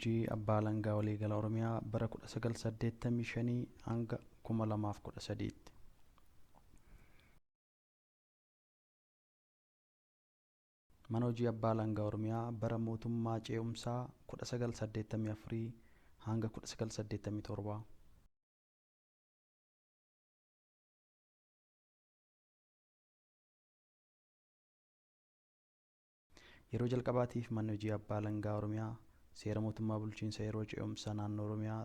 hojii abbaa alangaa waliigala Oromiyaa bara 1985 hanga 2013 tti. Mana hojii abbaa alangaa Oromiyaa bara mootummaa ce'umsaa 1984 hanga 1987. Yeroo jalqabaatiif manni hojii abbaa alangaa Oromiyaa seera mootummaa bulchiinsa yeroo ce'umsaa naannoo Oromiyaa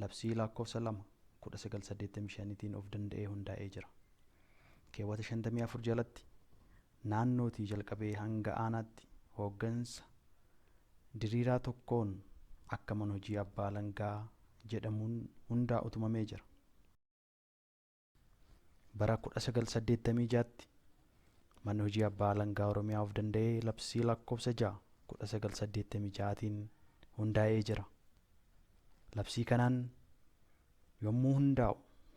labsii lakkoofsa 2/1985tiin of danda'ee hundaa'ee jira. Keewwata 54 jalatti naannootii jalqabee hanga aanaatti hooggansa diriiraa tokkoon akka mana hojii abbaa alangaa jedhamuun hundaa'u tumamee jira. Bara 1986tti manni hojii abbaa alangaa Oromiyaa of danda'ee labsii lakkoofsa 6/1986tiin hundaa'ee jira. Labsii kanaan yommuu hundaa'u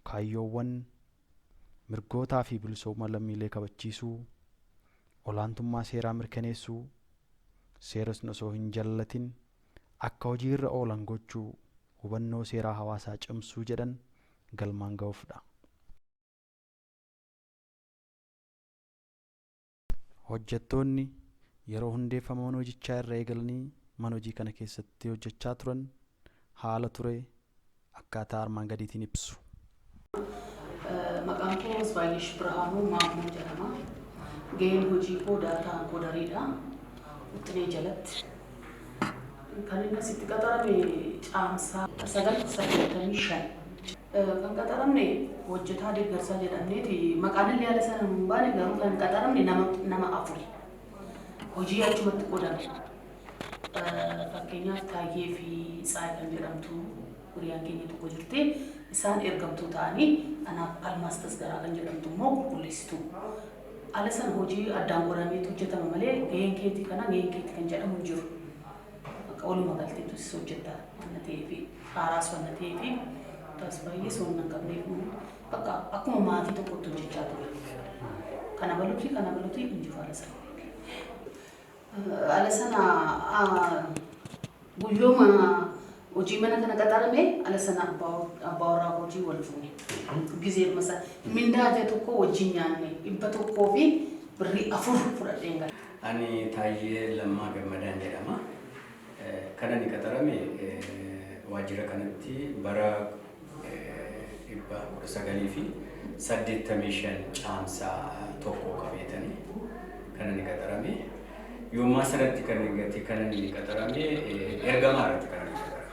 kaayyoowwan mirgootaa fi bilisummaa lammiilee kabachiisuu, olaantummaa seeraa mirkaneessuu, seeras osoo hin jallatin akka hojii irra oolan gochuu, hubannoo seeraa hawaasaa cimsuu jedhan galmaan ga'uufdha. Hojjettoonni yeroo hundeeffama mana hojichaa irra eegalanii mana hojii kana keessatti hojjechaa turan haala ture akkaataa armaan gadiitiin ibsu. Maqaan koo Baay'ish Birhaanuu Maammoo jedhama. Gaheen hojii koo daataa koodariidha. Wixinee jalatti. Kan inni asitti qaxarame caamsaa 985. Kan qaxaramne hojjetaa deeggarsaa jedhamneeti. Maqaan illee haala sana hin baane garuu kan qaxaramne nama afuri. Hojii achumatti qoodame. Fakkeenyaaf Taayyee fi Tsaayii kan jedhamtu hiriyyaan keenya tokko jirti. Isaan ergamtuu ta'anii anaaf Almaas Tasgaraa kan jedhamtu immoo qulqulleessitu. Haala sana hojii addaan qorameetu hojjetama malee gaheen keetii kan jedhamu hin jiru. Walumaa galteetu hojjeta wanna ta'eefi haaraas wanna ta'eefi taas baay'ee soonna hin qabneef bakka akkuma maatii tokkotti hojjechaa ture. Kana baluuti injifa haala sana. Haala sana guyyooma hojii mana kana qaxarame haala sana abbaa warraa hojii wal fuune. Gizeedhuma sana mindaa ta'e tokko wajjin nyaanne 100 fi birrii 4 fudhadheen gala. Ani Taayyee Lammaa Gammadaan jedhama. Kanan qaxarame waajjira kanatti bara 1985 caamsaa tokko qabeetanii kanan qaxarame. Yommuu asirratti kanan qaxarame ergamaa irratti kanan qaxarame.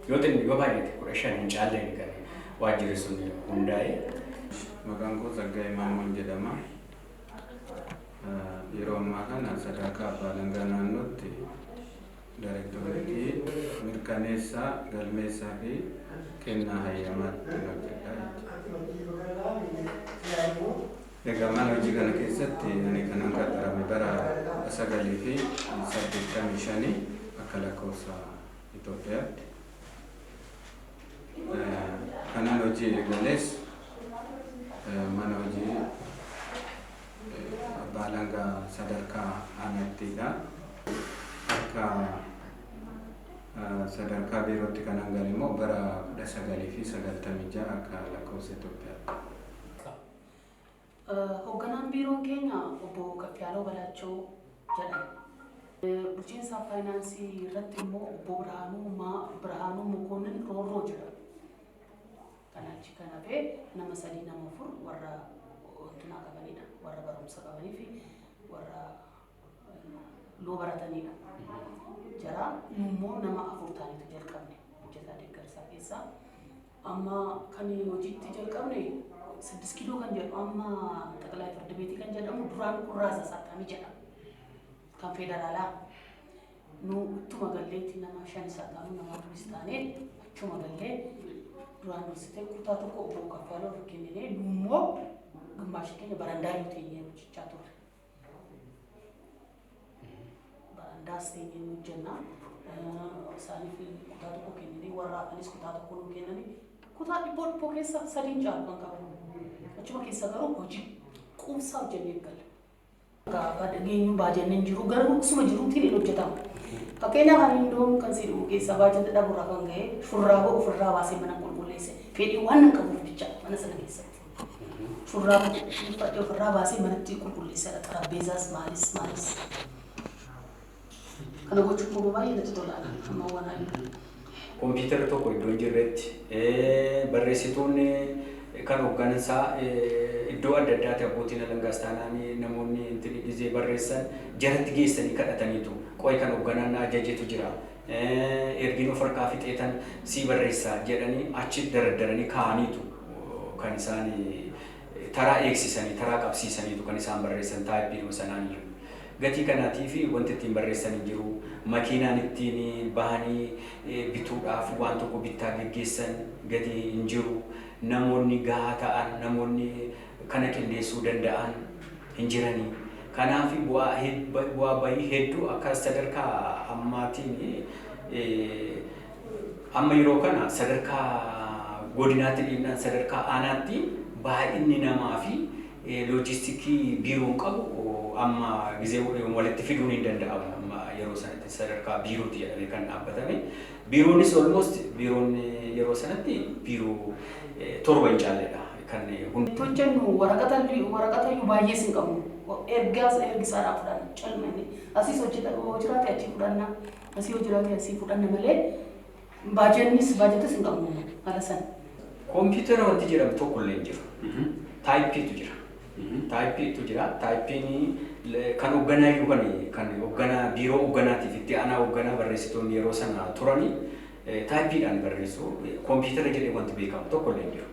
15 yoo baay'ate 15 hin caalleen kan waajjirri sun hundaa'e. Maqaan koo Tsaggaayee Maammoon jedhama. Yeroo ammaa kana sadarkaa abbaa alangaa naannootti Daayirektoreetii mirkaneessaa, galmeessaa fi kennaa hayyamaatti hojjedha. Egaa mana hojii kana keessatti ani kanan qaxarame bara 1985 akka lakkoofsa Itoophiyaatti. Kanan hojii eegalees mana hojii abbaa alangaa sadarkaa aanattidha. Akka sadarkaa biirootti kanan gale immoo bara 1996 akka lakkoofsa Itoophiyaatti. Hoogganaan biiroon keenya obbo Kaffiyaaloo Balaachoo jedhama. Bulchiinsa faayinaansii irratti immoo obbo Birhaanuu Mokonnin Roorroo jedhama. Kanaachi kan hafe nama 3 nama 4 warra ontunaa qabanidha. Warra barumsa qabanii fi warra loo baratanidha. Jara immoo nama 4 ta'anitu jalqabne hojjetaa deeggarsaa keessaa. Amma kan hojiitti jalqabne 6 kiiloo kan jedhu amma Xaqilaa Firdi Beetii kan jedhamu duraan kurraasa saaqamii jedhama. Kan federaalaa nu ittuma galleetti nama 5 saaqamu nama 4 taanee achuma gallee duraan dursitee kutaa tokko obbo Kaffiyaaloo kennine immoo ግማሽ keenya barandaa yoo teenyee hojjechaa turre. Barandaas teenyee hojjenna. Isaaniif kutaa tokko kennanii warra hafaniis kutaa tokko nu kennanii kutaa dhibboo keessa 3 caalu kan qaban. Achuma keessa garuu hojii quubsaa hojjennee galla. Gaafa dhageenyu baajanneen jiru garuu suma jiruutiin hin hojjetamu. Fakkeenyaaf ani indoom kan si dhugu keessa baajata dhabuurraa kan ga'e shurraaba ofirraa baasee mana qulqulleesse. Fedhii waan hin qabuuf jecha mana sana keessatti. Shurraaba ofirraa baasee manatti qulqulleessadha. Xarapheezaas maalis. Kana gochuun boba baay'ee natti tolaadha. Amma waan haalli. Kompiitara tokko iddoo hin jirretti barreessituun kan hoogganansaa iddoo adda addaatti abbootiin alangaas taanaan namoonni intini gizee barreessan jaratti geessanii kadhataniitu qo'i kan hoogganaan ajajetu jira. Ergiin of harkaa fixeetan sii barreessaa jedhanii achi dardaranii kaa'aniitu kan isaan taraa eegsisanii taraa qabsiisaniitu kan isaan barreessan taayippiidhuma sanaan jiru. Gatii kanaatii fi wanti ittiin barreessan hin jiru. Makiinaan ittiin bahanii bituudhaaf waan tokko bittaa geggeessan gatii hin jiru. Namoonni gahaa ta'an, namoonni kana qindeessuu danda'an hin jiranii. Kanaaf bu'aa bayii hedduu akka sadarkaa ammaatiin amma yeroo kana sadarkaa godinaatti dhiibnaan sadarkaa aanaatti baay'inni namaa fi loojistikii biiroon qabu amma gizee walitti fiduun hin danda'amu. Amma yeroo sanatti sadarkaa biirootti jedhamee kan dhaabbatame. Biiroonis almost biiroon yeroo sanatti biiroo torba hin caalledha. Hojjennu waraqata iyyuu baay'ee sin qabu. Ergisaadhaa fudhanna calmanne. Asiis hojjiraate achii fudhanna. Asii hojjiraate asii fudhanna malee baajatas hin qabu haala sana. Kompiitara wanti jedhamu tokko illee hin jiru. Taayippiitu jira. Taayippiitu jira. Taayippiin kan hoogganaa iyyuu kan hoogganaa biiroo hoogganaatiif itti aanaa hoogganaa barreessitoonni yeroo sana turani taayippiidhaan barreessu. Kompiitara jedhee wanti beekamu tokko illee hin jiru.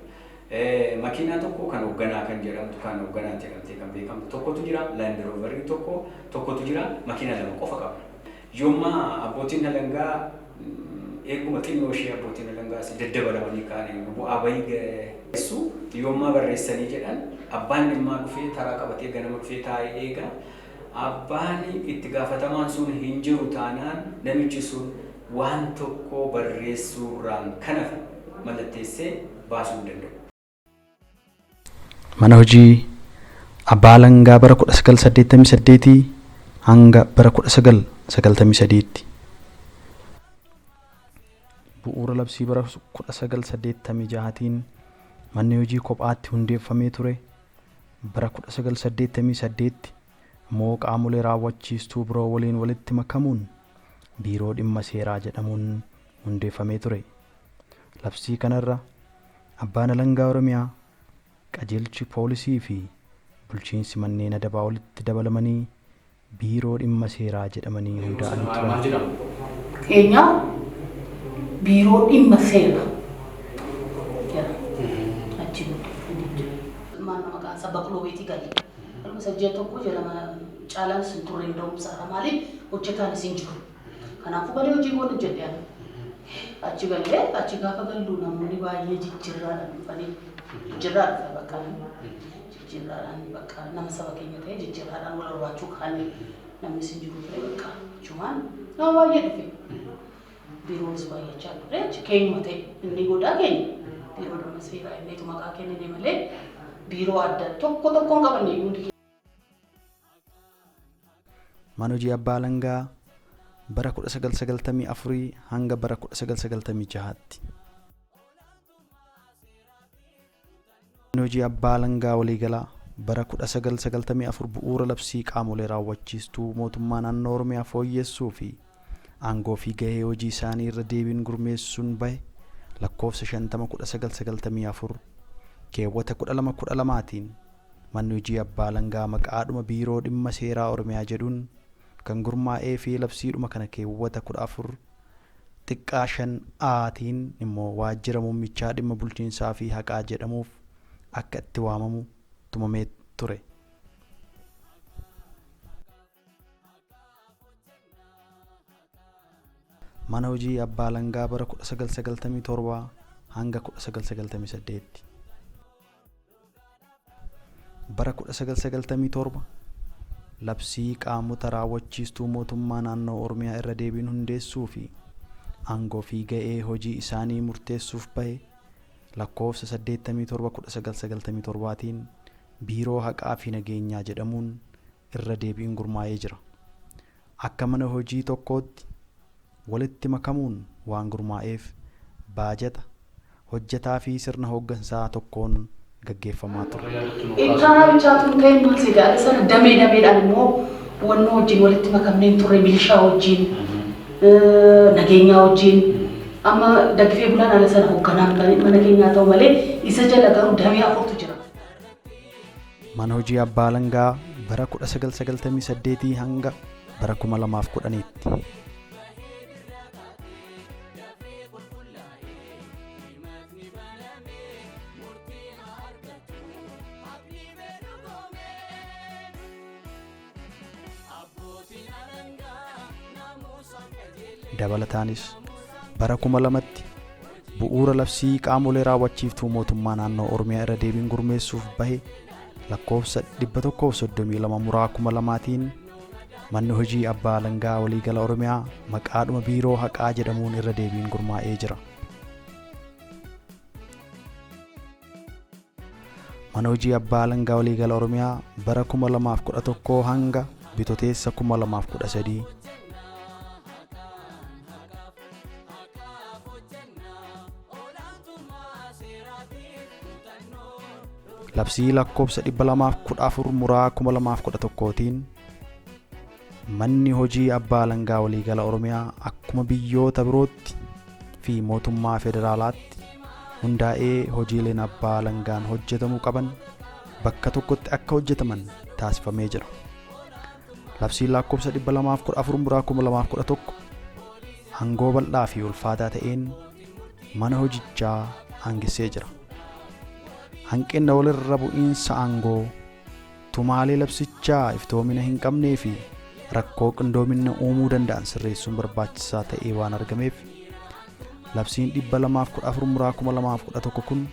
Makiinaa tokko kan hoogganaa kan jedhamtu kan hoogganaa jedhamtee kan beekamtu tokkotu jira. Land Roverii tokkotu jira. Makiinaa lama qofa qaba. Yoommaa abbootiin alangaa eeguma xinnoo ishee abbootiin alangaas daddabalamanii kaanii bu'aa bayii geessu yoommaa barreessanii jedhan abbaan dhimmaa dhufee taraa qabatee ganama dhufee taa'ee eega. Abbaan itti gaafatamaan sun hin jiru taanaan namichi sun waan tokko barreessuurraan kana mallatteessee baasuu hin danda'u. Mana hojii Abbaa Alangaa bara 1988 hanga bara 1993tti. Bu'uura labsii bara 1986tiin manni hojii kophaatti hundeeffamee ture. Bara 1988tti immoo qaamolee raawwachiistuu biroo waliin walitti makamuun biiroo dhimma seeraa jedhamuun hundeeffamee ture. Labsii kanarra Abbaan Alangaa Oromiyaa qajeelchi poolisii fi bulchiinsi manneen adabaa walitti dabalamanii biiroo dhimma seeraa jedhamanii hundaa'anii turan. Keenya biiroo dhimma seeraa achi mana maqaan isaa Baqloo Beetii galee. Alma sajjii tokko jedhama caalaan sun turre hunda'umsaadha maaliif hojjetaan isin jiru. Kanaafuu galee hojii goonu jedhee achi galee achi gaafa gallu namoonni baay'ee jijjiirraadhaan dhufanii jijjiirraadhaan bakka jijjiirraadhaan bakka nama saba keenya ta'e jijjiirraadhaan wal barbaachuu kan namni isin jiru ture bakka jechuun nama baay'ee dhufe biiroonis baay'achaa ture achi keenyuma ta'e inni godhaa keenya biiroo dhimma seeraa innitu maqaa kennine malee biiroo adda tokkoon qabanne iyyuu. Mana hojii Abbaa Alangaa bara 1994 hanga bara 1996tti. Mana hojii Abbaa Alangaa waliigalaa bara 1994 bu'uura labsii qaamolee raawwachiistuu mootummaa naannoo Oromiyaa fooyyessuu fi aangoo fi gahee hojii isaanii irra deebiin gurmeessuun bahe lakkoofsa 50/1994 keewwata 12/12tiin manni hojii Abbaa Alangaa maqaadhuma biiroo dhimma seeraa Oromiyaa jedhuun kan gurmaa'ee fi labsiidhuma kana keewwata 14 xiqqaa 5aatiin immoo waajjira muummichaa dhimma bulchiinsaa fi haqaa jedhamuuf akka itti waamamu tumamee ture. Mana hojii Abbaa Alangaa bara 1997 hanga 1998. Bara 1997 labsii qaamota raawwachiistuu mootummaa naannoo Oromiyaa irra deebiin hundeessuu fi aangoo fi ga'ee hojii isaanii murteessuuf bahe lakkoofsa 87/1997tiin biiroo haqaa fi nageenyaa jedhamuun irra deebiin gurmaa'ee jira. Akka mana hojii tokkootti walitti makamuun waan gurmaa'eef baajata hojjetaa fi sirna hooggansaa tokkoon gaggeeffamaa ture. Ittaanaa bichaatuun ta'e maal sigaadha sana dameedhaan immoo wanno wajjin walitti makamneen turre milishaa wajjin nageenyaa wajjin amma daggifee bulaan ala sana hoogganaan mana keenyaa ta'u malee isa jala garuu damee afurtu jira. Mana hojii abbaa alangaa bara 1998 hanga bara 2010tti. Dabalataanis bara 2000tti bu'uura labsii qaamolee raawwachiiftuu mootummaa naannoo Oromiyaa irra deebiin gurmeessuuf bahe lakkoofsa 132 muraa 2000tiin manni hojii abbaa alangaa waliigala Oromiyaa maqaadhuma biiroo haqaa jedhamuun irra deebiin gurmaa'ee jira. Mana hojii abbaa alangaa waliigala Oromiyaa bara 2011 hanga bitootessa 2013. Labsii lakkoofsa 214 muraa 2011tiin manni hojii abbaa alangaa waliigala Oromiyaa akkuma biyyoota birootti fi mootummaa federaalaatti hundaa'ee hojiileen abbaa alangaan hojjetamuu qaban bakka tokkotti akka hojjetaman taasifamee jira. Labsii lakkoofsa 214 muraa 2011 aangoo bal'aa fi ulfaataa ta'een mana hojichaa hangisee jira. Hanqina walirra bu'iinsa aangoo tumaalee labsichaa iftoomina hin qabnee fi rakkoo qindoomina uumuu danda'an sirreessuun barbaachisaa ta'ee waan argameef labsiin 214 muraa 2011 kun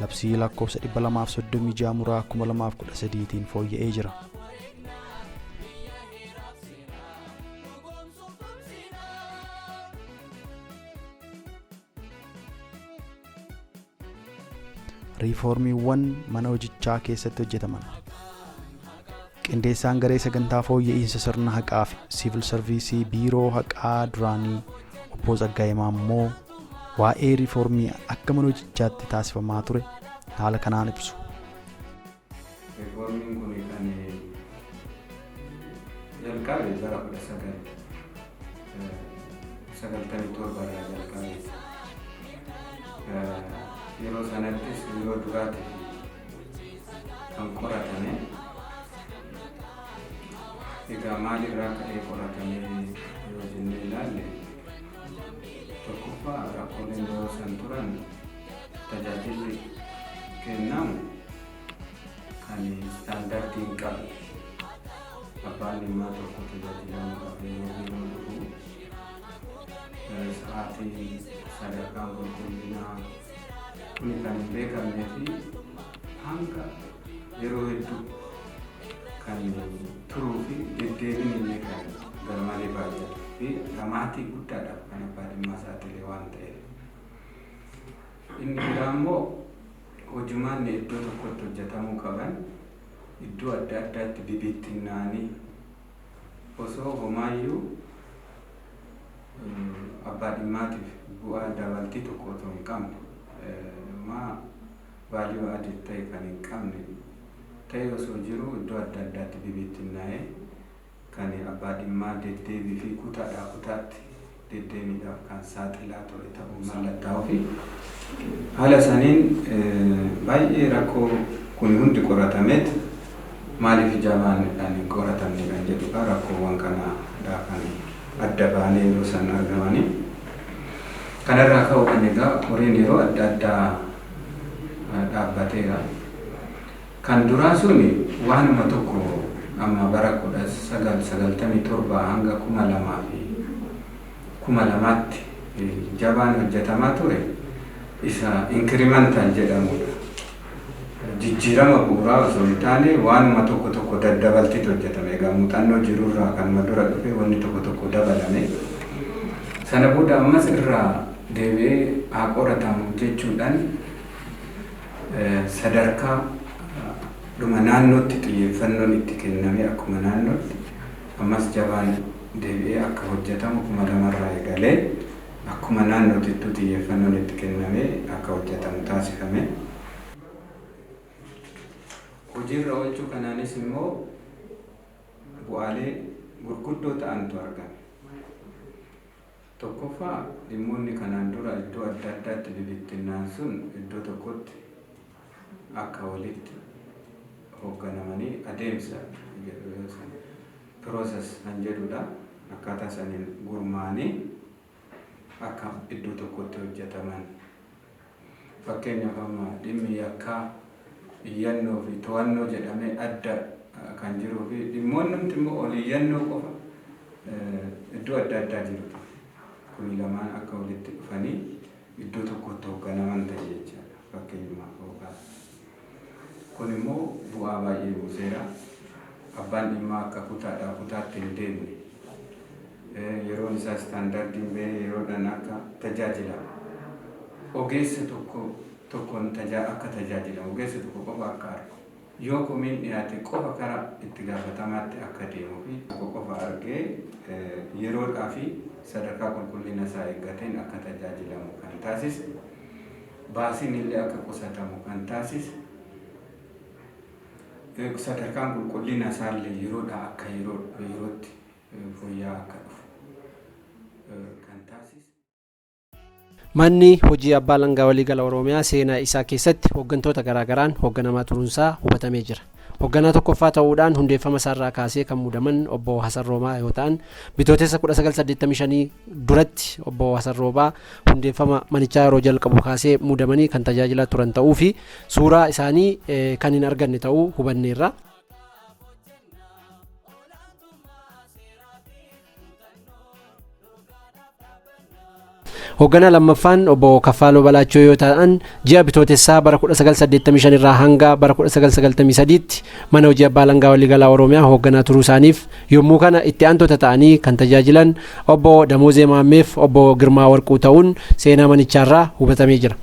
labsii lakkoofsa 236 muraa 2013tiin fooyya'ee jira. Riifoormiiwwan mana hojichaa keessatti hojjetaman. Qindeessaan garee sagantaa fooyya'insa sirna haqaa fi siivil sarviisii biiroo haqaa duraanii obbo Tsaggaayee Maammoo waa'ee riifoormii akka mana hojichaatti taasifamaa ture haala kanaan ibsu. Riifoormiin kun kan jalqabe bara 1997 irraa jalqabe. Yeroo sanattis yeroo duraatiif kan qoratame egaa maalirraa ka'ee qoratame yoo jennee ilaalle tokkoffaa rakkooleen yeroo san turan tajaajilli kennamu kan istaandardiin qabu abbaan dhimmaa tokko tajaajilamuu qabu yeroo dhufu sa'aatii sadarkaan qulqullinaa kun kan beekamnee fi hanga yeroo hedduu kan turuu fi deddeebiin illee kan garmalee baay'atuu fi dhamaatii guddaadhaaf kan abbaa dhimmaa saaxilee waan ta'eef. Inni biraa immoo hojimaanni iddoo tokkotti hojjetamuu qaban iddoo adda addaatti bibittinnaanii osoo homaayyuu abbaa dhimmaatiif bu'aa dabaltii tokko otoo hin qabne value added ta'e kan hin qabne ta'e osoo jiru iddoo adda addaatti bibittinnaa'ee kan abbaa dhimmaa deddeebii fi kutaadhaa kutaatti deddeebiidhaaf kan saaxilaa ture ta'uu mallattaa'uu fi haala saniin baay'ee rakkoo kun hundi qoratameet maaliif jaabaanidhaan hin qoratamne kan jedhuudha rakkoowwan kanaadhaa kan adda baanee yeroo san argamanii. Kanarraa ka'uudhaan egaa horiin yeroo adda addaa dhaabbateera. Kan duraa suni waanuma tokko amma bara 1997 hanga 2000tti jabaan hojjetamaa ture isa incremental jedhamudha. Jijjiirama bu'uuraa osoo hin taane waanuma tokko daddabaltiitu hojjetame. Egaa muuxannoo jirurraa kan madura dhufe wanni tokko dabalame. Sana booda ammas irraa deebi'ee haa qoratamu jechuudhaan sadarkaa dhuma naannootti xiyyeeffannoon itti kenname akkuma naannootti ammas jabaan deebi'ee akka hojjetamu 2002 eegalee akkuma naannootti xiyyeeffannoon itti kenname akka hojjetamu taasifame. Hojiirra oolchuu kanaanis immoo bu'aalee gurguddoo ta'antu argame. Tokkoffaa dhimmoonni kanaan dura iddoo adda addaatti bibittinnaan sun iddoo tokkotti akka walitti hoogganamanii adeemsa process kan jedhudha. Akkaataa saniin gurmaa'anii akka iddoo tokkotti hojjetaman. Fakkeenyaaf amma dhimmi yakkaa iyyannoo fi to'annoo jedhamee adda kan jiruu fi dhimmoonni nuti immoo ol iyyannoo qofa iddoo adda addaa jiru. Kun lamaan akka walitti dhufanii iddoo tokkotti hoogganaman ta'e jechaadha. Fakkeenyaaf kun immoo bu'aa baay'ee buuseera. Abbaan dhimmaa akka kutaadhaa kutaatti hin deemne. Yeroon isaa istaandardiin bahee yeroodhaan akka tajaajila ogeessa tokkoon akka tajaajilamu ogeessa tokko qofa akka argu yoo komiin dhiyaate qofa karaa itti gaafatamaatti akka deemuu fi qofa argee yeroodhaa fi sadarkaa qulqullina isaa eeggateen akka tajaajilamu kan taasisu baasiin illee akka qusatamu kan taasisu sadarkaan qulqullina isaallee yeroodhaa akka yerootti fooyya'aa akka dhufu kan taasisu. Manni hojii abbaa alangaa waliigala Oromiyaa seenaa isaa keessatti hooggantoota garaagaraan hoogganamaa turuunsaa hubatamee jira. Hoogganaa tokkoffaa ta'uudhaan hundeeffama isaarraa kaasee kan muudaman obbo Hasan Roomaa yoo ta'an bitootessa 1985 duratti obbo Hasan Roomaa hundeeffama manichaa yeroo jalqabu kaasee muudamanii kan tajaajilaa turan ta'uu fi suuraa isaanii kan hin arganne ta'uu hubanneerra. Hoogganaa lammaffaan obbo Kaffaaloo Balaachoo yoo ta'an ji'a bitootessaa bara 1985 irraa hanga bara 1993tti mana hojii abbaa alangaa waliigalaa Oromiyaa hoogganaa turuu isaaniif yommuu kana itti aantota ta'anii kan tajaajilan obbo Damoozee Maammeef obbo Girmaa Warquu ta'uun seenaa manichaarraa hubatamee jira.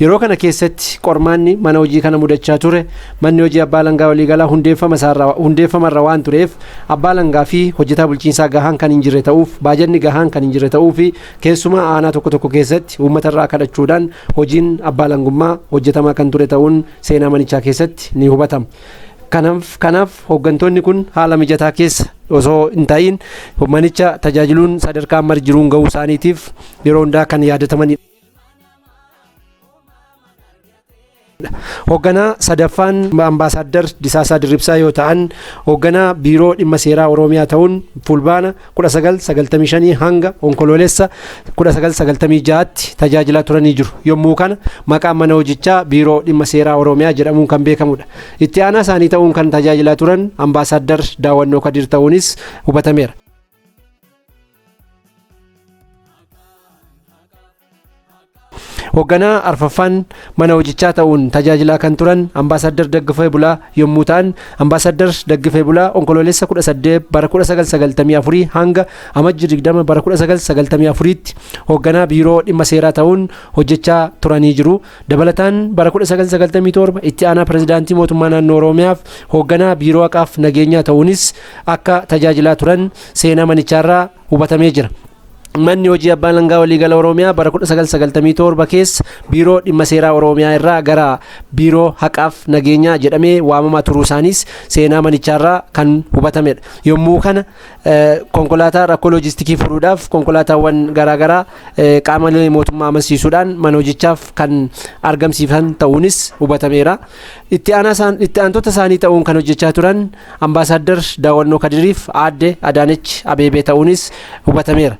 Yeroo kana keessatti qormaanni mana hojii kana mudachaa ture manni hojii abbaa alangaa waliigalaa hundeeffamarra waan tureef abbaa alangaa fi hojjetaa bulchiinsaa gahaan kan hin jirre ta'uuf baajanni gahaan kan hin jirre ta'uu fi keessumaa aanaa tokko keessatti uummatarraa kadhachuudhaan hojiin abbaa alangummaa hojjetamaa kan ture ta'uun seenaa manichaa keessatti ni hubatama. Kanaaf hooggantoonni kun haala mijataa keessa osoo hin ta'in manicha tajaajiluun sadarkaa marra jiruun ga'uu isaaniitiif yeroo hundaa kan yaadatamanidha. Hoogganaa sadaffaan ambaasaadar Disaasaa Dirribsaa yoo ta'an hoogganaa biiroo dhimma seeraa Oromiyaa ta'uun fulbaana 1995 hanga onkoloolessa 1996tti tajaajilaa turanii jiru. Yommuu kana maqaan mana hojichaa biiroo dhimma seeraa Oromiyaa jedhamuun kan beekamudha. Itti aanaa isaanii ta'uun kan tajaajilaa turan ambaasaadar Daawwannoo Kadir ta'uunis hubatameera. Hoogganaa arfaffaan mana hojichaa ta'uun tajaajilaa kan turan ambaasaadar Daggifee Bulaa yommuu ta'an ambaasaadar Daggifee Bulaa onkoloolessa 18 bara 1994 hanga amajji 20 bara 1994tti hoogganaa biiroo dhimma seeraa ta'uun hojjechaa turanii jiru. Dabalataan bara 1997 itti aanaa pirezidaantii mootummaa naannoo Oromiyaaf hoogganaa biiroo haqaaf nageenyaa ta'uunis akka tajaajilaa turan seenaa manichaarraa hubatamee jira. Manni hojii abbaa alangaa waliigala Oromiyaa bara 1997 keessa biiroo dhimma seeraa Oromiyaa irraa gara biiroo haqaaf nageenyaa jedhamee waamamaa turuu isaaniis seenaa manichaarraa kan hubatamedha. Yommuu kana konkolaataa rakkoo loojistikii furuudhaaf konkolaataawwan garaagaraa qaamolee mootummaa amansiisuudhaan mana hojichaaf kan argamsiifan ta'uunis hubatameera. Itti aantota isaanii ta'uun kan hojjechaa turan ambaasaadar Daawwannoo Kadiriif aadde Adaanech Abeebee ta'uunis hubatameera.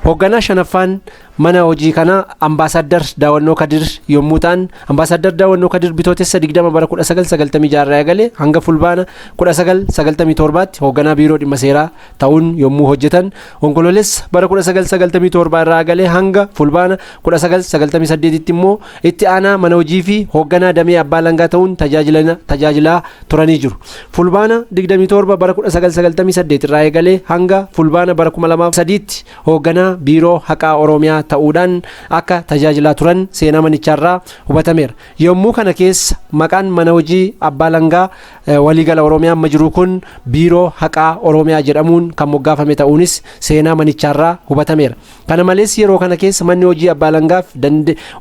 Hoogganaa shanaffaan mana hojii kana ambaasaadar Daawwannoo Kadir yommuu ta'an ambaasaadar Daawwannoo Kadir bitootessa 20 bara 1996 irraa eegalee hanga fulbaana 1997tti hoogganaa biiroo dhimma seeraa ta'uun yommuu hojjetan onkoloolessa bara 1997 irraa eegalee hanga fulbaana 1998tti immoo itti aanaa mana hojii fi hoogganaa damee abbaa alangaa ta'uun tajaajilaa turanii jiru. Fulbaana 27 bara 1998 irraa eegalee hanga fulbaana bara 2003tti hoogganaa biiroo haqaa Oromiyaa ta'uudhaan akka tajaajilaa turan seenaa manicharraa hubatameera. Yommuu kana keessa maqaan mana hojii abbaa alangaa waliigala Oromiyaa amma jiru kun biiroo haqaa Oromiyaa jedhamuun kan moggaafame ta'uunis seenaa manicharraa hubatameera. Kana malees yeroo kana keessa manni hojii abbaa alangaaf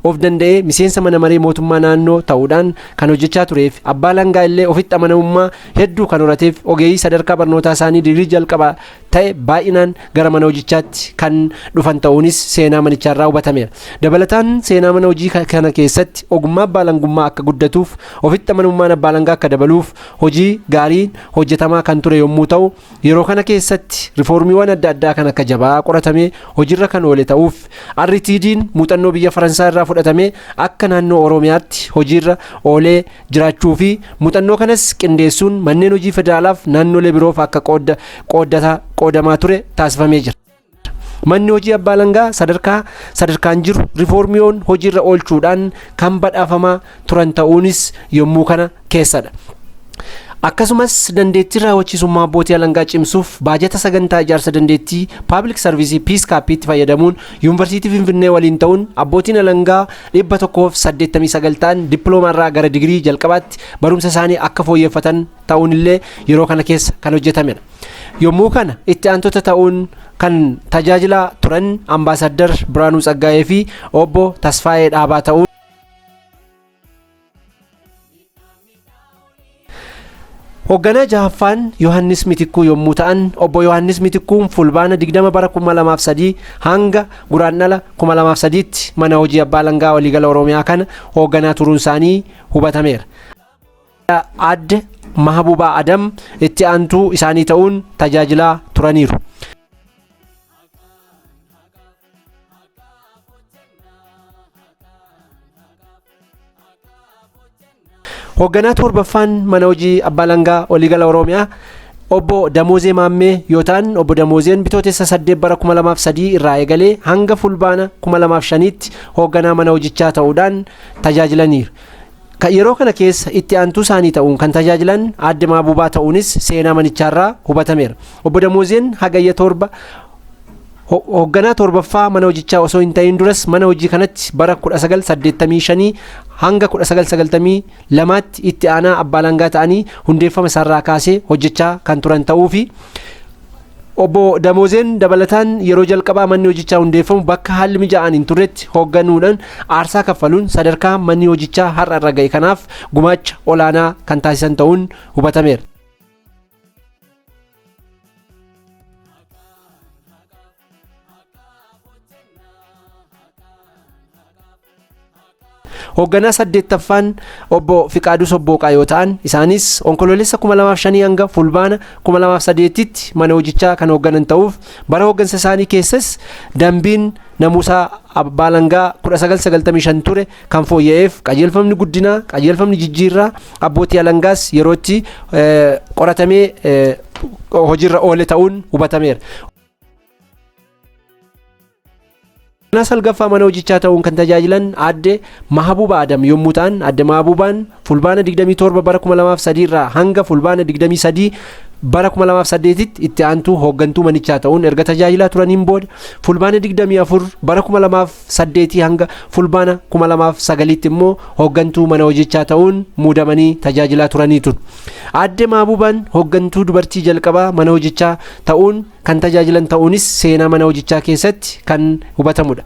of danda'ee miseensa mana maree mootummaa naannoo ta'uudhaan kan hojjechaa tureef abbaa alangaa illee ofitti amanamummaa hedduu kan horateef ogeeyyii sadarkaa barnootaa isaanii digirii jalqabaa ta'e baay'inaan gara mana hojichaatti kan dhufan ta'uunis seenaa manicharraa hubatameera. Dabalataan seenaa mana hojii kana keessatti ogummaa abbaa alangummaa akka guddatuuf ofitti amanamummaan abbaa alangaa akka dabaluuf hojii gaariin hojjetamaa kan ture yommuu ta'u yeroo kana keessatti rifoormiiwwan adda addaa kan akka jabaa qoratamee hojiirra kan oole ta'uuf RTD'n muuxannoo biyya Faransaay irraa fudhatamee akka naannoo Oromiyaatti hojiirra oolee jiraachuu fi muuxannoo kanas qindeessuun manneen hojii federaalaaf naannolee biroof akka qoodamaa ture taasifamee jira. Manni hojii abbaa alangaa sadarkaan jiru rifoormiiwwan hojiirra oolchuudhaan kan badhaafamaa turan ta'uunis yommuu kana keessadha. Akkasumas dandeettii raawwachiisummaa abbootii alangaa cimsuuf baajata sagantaa ijaarsa dandeettii Public Service Peace Cap'itti fayyadamuun Yuunivarsiitii Finfinnee waliin ta'uun abbootiin alangaa 189 ta'an dippiloomaarraa gara digirii jalqabaatti barumsa isaanii akka fooyyeffatan ta'uun illee yeroo kana keessa kan hojjetamedha. Yommuu kana itti aantota ta'uun kan tajaajilaa turan Ambaasaddar Biraanuu Tsaggaayee fi obbo Tasfaayee Dhaabaa ta'uun hoogganaa jahaffaan Yohaannis Mitikkuu yommuu ta'an obbo Yohaannis Mitikkuun fulbaana 20 bara 2003 hanga guraandhala 2003tti mana hojii abbaa alangaa waliigala Oromiyaa kana hoogganaa turuun isaanii hubatameera. Adde Mahabubaa Adam itti aantuu isaanii ta'uun tajaajilaa turaniiru. Hoogganaa torbaffaan mana hojii abbaa alangaa waliigala Oromiyaa obbo Damoozee Maammee yoo ta'an obbo Damoozeen bitootessa 8 bara 2003 irraa eegalee hanga fulbaana 2005tti hoogganaa mana hojichaa ta'uudhaan tajaajilaniiru. Yeroo kana keessa itti aantuu isaanii ta'uun kan tajaajilan Adde Mahabubaa ta'uunis seenaa manicharraa hubatameera. Obbo Damoozeen hagayya 7 hoogganaa torbaffaa mana hojichaa osoo hin ta'in duras mana hojii kanatti bara 1985 hanga 1992tti itti aanaa abbaa alangaa ta'anii hundeeffama isaarraa kaasee hojjechaa kan turan ta'uu fi obbo Damoozeen dabalataan yeroo jalqabaa manni hojichaa hundeeffamu bakka haalli mijaa'aan hin turretti hoogganuudhaan aarsaa kaffaluun sadarkaa manni hojichaa har'a irra ga'e kanaaf gumaacha olaanaa kan taasisan ta'uun hubatameera. Hoogganaa 8ffaan obbo Fiqaaduu Sobbooqaa yoo ta'an isaanis onkoloolessa 2005 hanga fulbaana 2008tti mana hojichaa kan hoogganan ta'uuf bara hooggansa isaanii keessas dambiin namuusaa abbaa alangaa 1995 ture kan fooyya'eef qajeelfamni guddinaa qajeelfamni jijjiirraa abbootii alangaas yerootti qoratamee hojiirra oole ta'uun hubatameera. Salgaffaa mana hojichaa ta'uun kan tajaajilan Adde Mahabubaa Adam yommuu ta'an Adde Mahabubaan fulbaana 27 bara 2003 irraa hanga fulbaana 23 bara 2008tti itti aantuu hooggantuu manichaa ta'uun erga tajaajilaa turaniin booda fulbaana 24 bara 2008 hanga fulbaana 2009tti immoo hooggantuu mana hojichaa ta'uun muudamanii tajaajilaa turaniitu. Adde Mahabubaan hooggantuu dubartii jalqabaa mana hojichaa ta'uun kan tajaajilan ta'uunis seenaa mana hojichaa keessatti kan hubatamudha.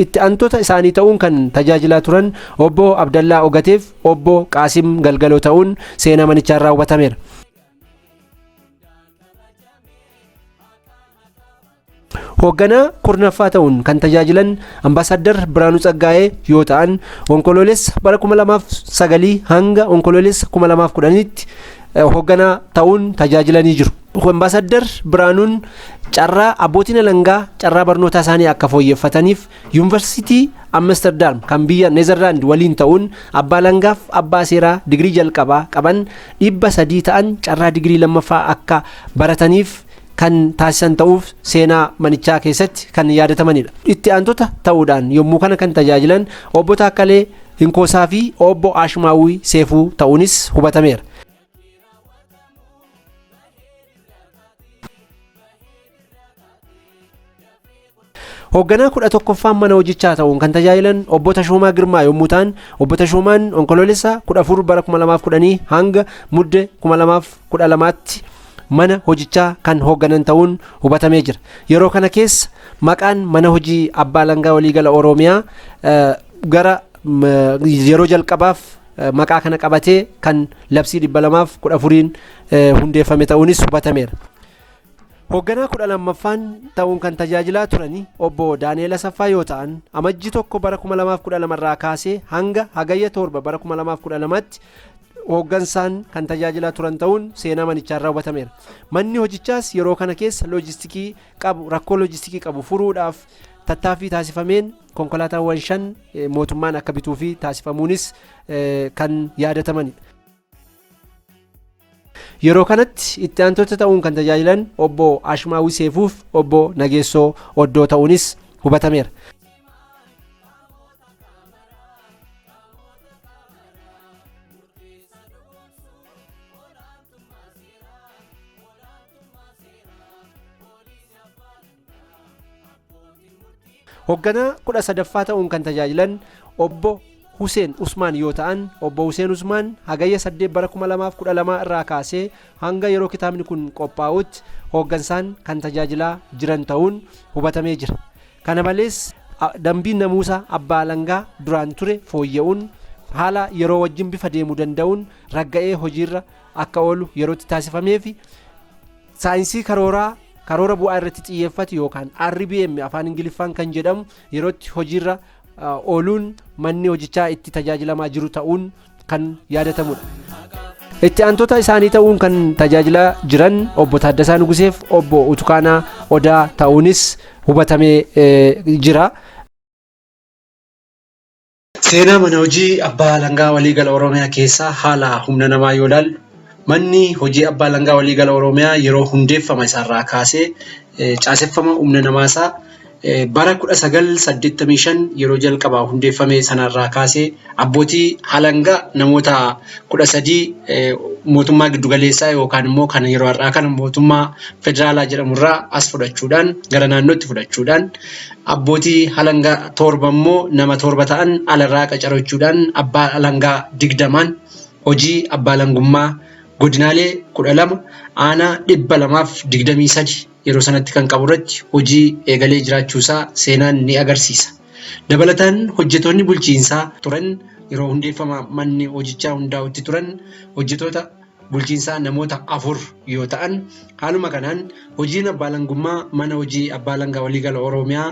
Itti aantota isaanii ta'uun kan tajaajilaa turan obbo Abdallaa Ogateef obbo Qaasim Galgaloo ta'uun seenaa manicharraa hubatameera. Hoogganaa kurnaffaa ta'uun kan tajaajilan Ambaasaddar Biraanuu Tsaggaayee yoo ta'an onkoloolessa bara 2009 hanga onkoloolessa 2010tti hoogganaa ta'uun tajaajilanii jiru. Ambaasaddar Biraanuun carraa abbootiin alangaa carraa barnootaa isaanii akka fooyyeffataniif Yuunivarsiitii Amsterdam kan biyya Neezerlaand waliin ta'uun abbaa alangaaf abbaa seeraa digirii jalqabaa qaban 300 ta'an carraa digirii lammaffaa akka barataniif kan taasisan ta'uuf seenaa manichaa keessatti kan yaadatamanidha. Itti aantota ta'uudhaan yommuu kana kan tajaajilan obbo Taakkalee Hinkoosaa fi obbo Ashmaawii Seefuu ta'uunis hubatameera. Hoogganaa 11ffaan mana hojichaa ta'uun kan tajaajilan obbo Tashoomaa Girmaa yommuu ta'an, obbo Tashoomaan onkoloolessa 14 bara 2010 hanga mudde 2012tti mana hojichaa kan hoogganan ta'uun hubatamee jira. Yeroo kana keessa maqaan mana hojii Abbaa Alangaa Waliigala Oromiyaa gara yeroo jalqabaaf maqaa kana qabatee kan labsii 214 hundeeffame ta'uunis hubatameera. Hoogganaa 12ffaan ta'uun kan tajaajilaa turanii obbo Daani'eel Asaffaa yoo ta'an, amajjii 1 bara 2012 irraa kaasee hanga hagayya 7 bara 2012tti hooggansaan kan tajaajilaa turan ta'uun seenaa manicharraa hubatameera. Manni hojichaas yeroo kana keessa rakkoo loojistikii qabu furuudhaaf tattaaffii taasifameen konkolaataawwan 5 mootummaan akka bituu fi taasifamuunis kan yaadatamanidha. Yeroo kanatti itti aantota ta'uun kan tajaajilan obbo Ashmaawii Seefuuf obbo Nageessoo Oddoo ta'uunis hubatameera. Hoogganaa 13ffaa ta'uun kan tajaajilan obbo Huseen Usmaan yoo ta'an, obbo Huseen Usmaan hagayya 8 bara 2012 irraa kaasee hanga yeroo kitaabni kun qophaa'utti hooggansaan kan tajaajilaa jiran ta'uun hubatamee jira. Kana malees dambiin namuusaa Abbaa Alangaa duraan ture fooyya'uun haala yeroo wajjin bifa deemuu danda'uun ragga'ee hojiirra akka oolu yerootti taasifamee fi saayinsii karoora bu'aa irratti xiyyeeffate yookaan RBM afaan Ingiliffaan kan jedhamu yerootti hojiirra ooluun manni hojichaa itti tajaajilamaa jiru ta'uun kan yaadatamudha. Itti aantota isaanii ta'uun kan tajaajilaa jiran obbo Taaddasaa Nuguseef obbo Utukaanaa Odaa ta'uunis hubatamee jira. Seenaa mana hojii Abbaa Alangaa Waliigala Oromiyaa keessaa haala humna namaa yoo ilaallu, manni hojii Abbaa Alangaa Waliigala Oromiyaa yeroo hundeeffama isaarraa kaasee caaseffama humna namaasaa bara 1985 yeroo jalqabaa hundeeffame sanarraa kaasee abbootii alangaa namoota 13 mootummaa giddugaleessaa yookaan immoo kan yeroo har'aa kana mootummaa federaalaa jedhamurraa as fudhachuudhaan gara naannootti fudhachuudhaan abbootii alangaa 7 immoo nama 7 ta'an alarraa qacarachuudhaan abbaa alangaa 20 hojii abbaa alangummaa godinaalee 12 aanaa 223 yeroo sanatti kan qaburratti hojii eegalee jiraachuusaa seenaan ni agarsiisa. Dabalataan hojjetoonni bulchiinsaa turan yeroo hundeeffama manni hojichaa hundaa'utti turan hojjetoota bulchiinsaa namoota 4 yoo ta'an, haaluma kanaan hojiin abbaa alangummaa mana hojii Abbaa Alangaa Waliigala Oromiyaa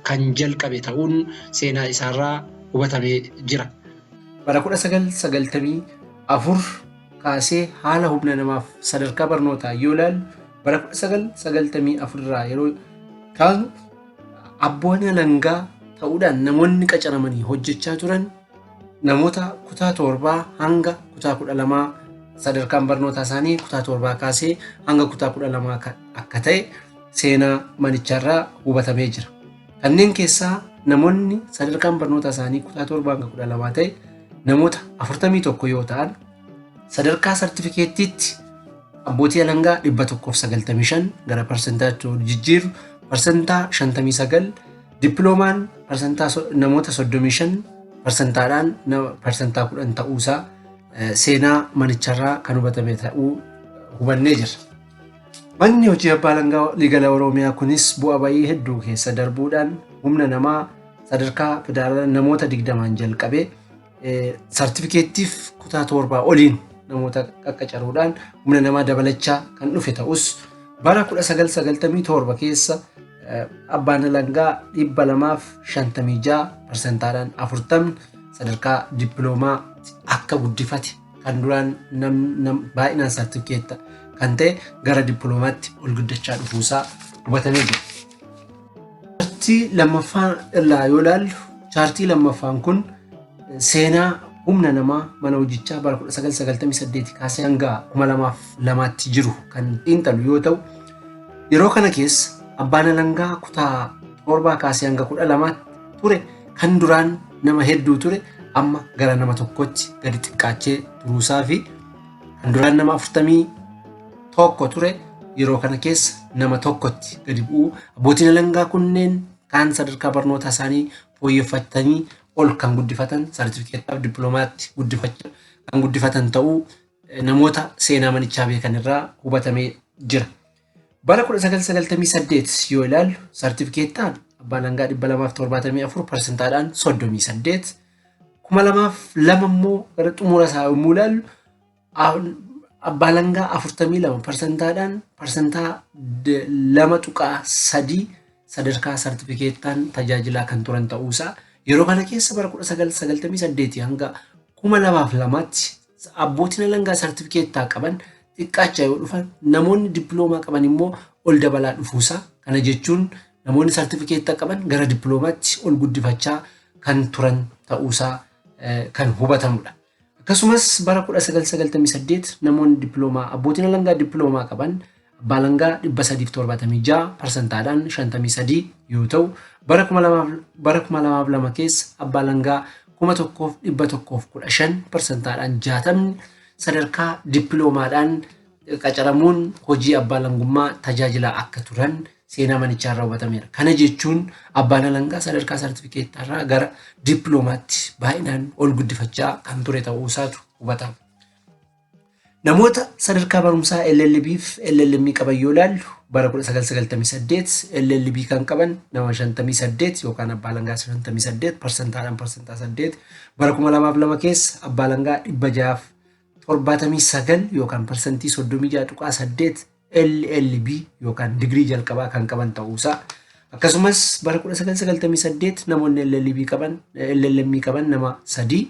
kan jalqabe ta'uun seenaa isaarraa hubatamee jira. Bara 1994 kaasee haala humna namaaf sadarkaa barnootaa yoo ilaallu, bara 1994 irraa yeroo kaasu abboonni alangaa ta'uudhaan namoonni qacaramanii hojjechaa turan namoota kutaa 7 hanga kutaa 12 sadarkaan barnootaa isaanii kutaa 7 kaasee hanga kutaa 12 akka ta'e seenaa manicharraa hubatamee jira. Kanneen keessaa namoonni sadarkaan barnootaa isaanii kutaa 7 hanga 12 ta'e namoota 41 yoo ta'an, sadarkaa sartifikeettiitti abbootii alangaa 195 gara persentaatti jijjiiru persentaa 59, dippiloomaan persentaa namoota 35 persentaadhaan persentaa 10 ta'uusaa seenaa manicharraa kan hubatame ta'uu hubannee jirra. Manni hojii Abbaa Alangaa Waliigala Oromiyaa kunis bu'aa bayii hedduu keessa darbuudhaan humna namaa sadarkaa federaalaa namoota 20 jalqabee sartifikeettiif kutaa 7 oliin namoota qaqqacaruudhaan humna namaa dabalachaa kan dhufe ta'us bara 1997 keessa abbaan alangaa 256 persentaadhaan 40 sadarkaa dippiloomaa akka guddifate kan duraan baay'inaan sartifikeetta kan ta'e gara dippiloomaatti ol guddachaa dhufuusaa hubatamee jira. Chaartii lammaffaa irraa yoo ilaallu, chaartii lammaffaan kun seenaa humna namaa mana hojichaa bara 1998 kaasee hanga 2002tti jiru kan xiinxalu yoo ta'u, yeroo kana keessa abbaan alangaa kutaa 7 kaasee hanga 12 ture kan duraan nama hedduu ture amma gara nama tokkotti gadi xiqqaachee turuusaa fi kan duraan nama 41 ture yeroo kana keessa nama tokkotti gadi bu'uu abbootiin alangaa kunneen kaan sadarkaa barnoota isaanii fooyyeffatanii ol kan guddifatan sartifikeetaaf dippiloomaatti kan guddifatan ta'uu namoota seenaa manichaa beekan irraa hubatamee jira. Bara 1998 yoo ilaallu sartifikeetaan abbaa alangaa 274%dhaan 38 2002 immoo gara xumura isaa yommuu ilaallu abbaa alangaa 42%dhaan parsantaa 2.3 sadarkaa sartifikeetaan tajaajilaa kan turan ta'uusaa yeroo kana keessa bara 1998 hanga 2002tti abbootiin alangaa sartifikeettaa qaban xiqqaachaa yoo dhufan namoonni dippiloomaa qaban immoo ol dabalaa dhufuusaa. Kana jechuun namoonni sartifikeettaa qaban gara dippiloomaatti ol guddifachaa kan turan ta'uusaa kan hubatamudha. Akkasumas bara 1998 namoonni dippiloomaa abbootiin alangaa dippiloomaa qaban abbaa alangaa 376%dhaan 53 yoo ta'u bara 2002 keessa abbaa alangaa 1115%dhaan 60 sadarkaa dippiloomaadhaan qacaramuun hojii abbaa alangummaa tajaajilaa akka turan seenaa manichaa irraa hubatameera. Kana jechuun abbaan alangaa sadarkaa sartifikeettarraa gara dippiloomaatti baay'inaan ol guddifachaa kan ture ta'uusaatu hubatama. Namoota sadarkaa barumsaa LLB fi LLM qaban yoo ilaallu bara 1998 LLB kan qaban nama 58 yookaan abbaa alangaa 58%dhaan parsantaa 8 bara 2002 keessa abbaa alangaa 679 yookaan parsantii 36.8 LLB yookaan digirii jalqabaa kan qaban ta'uusaa. Akkasumas bara 1998 namoonni LLM qaban nama 3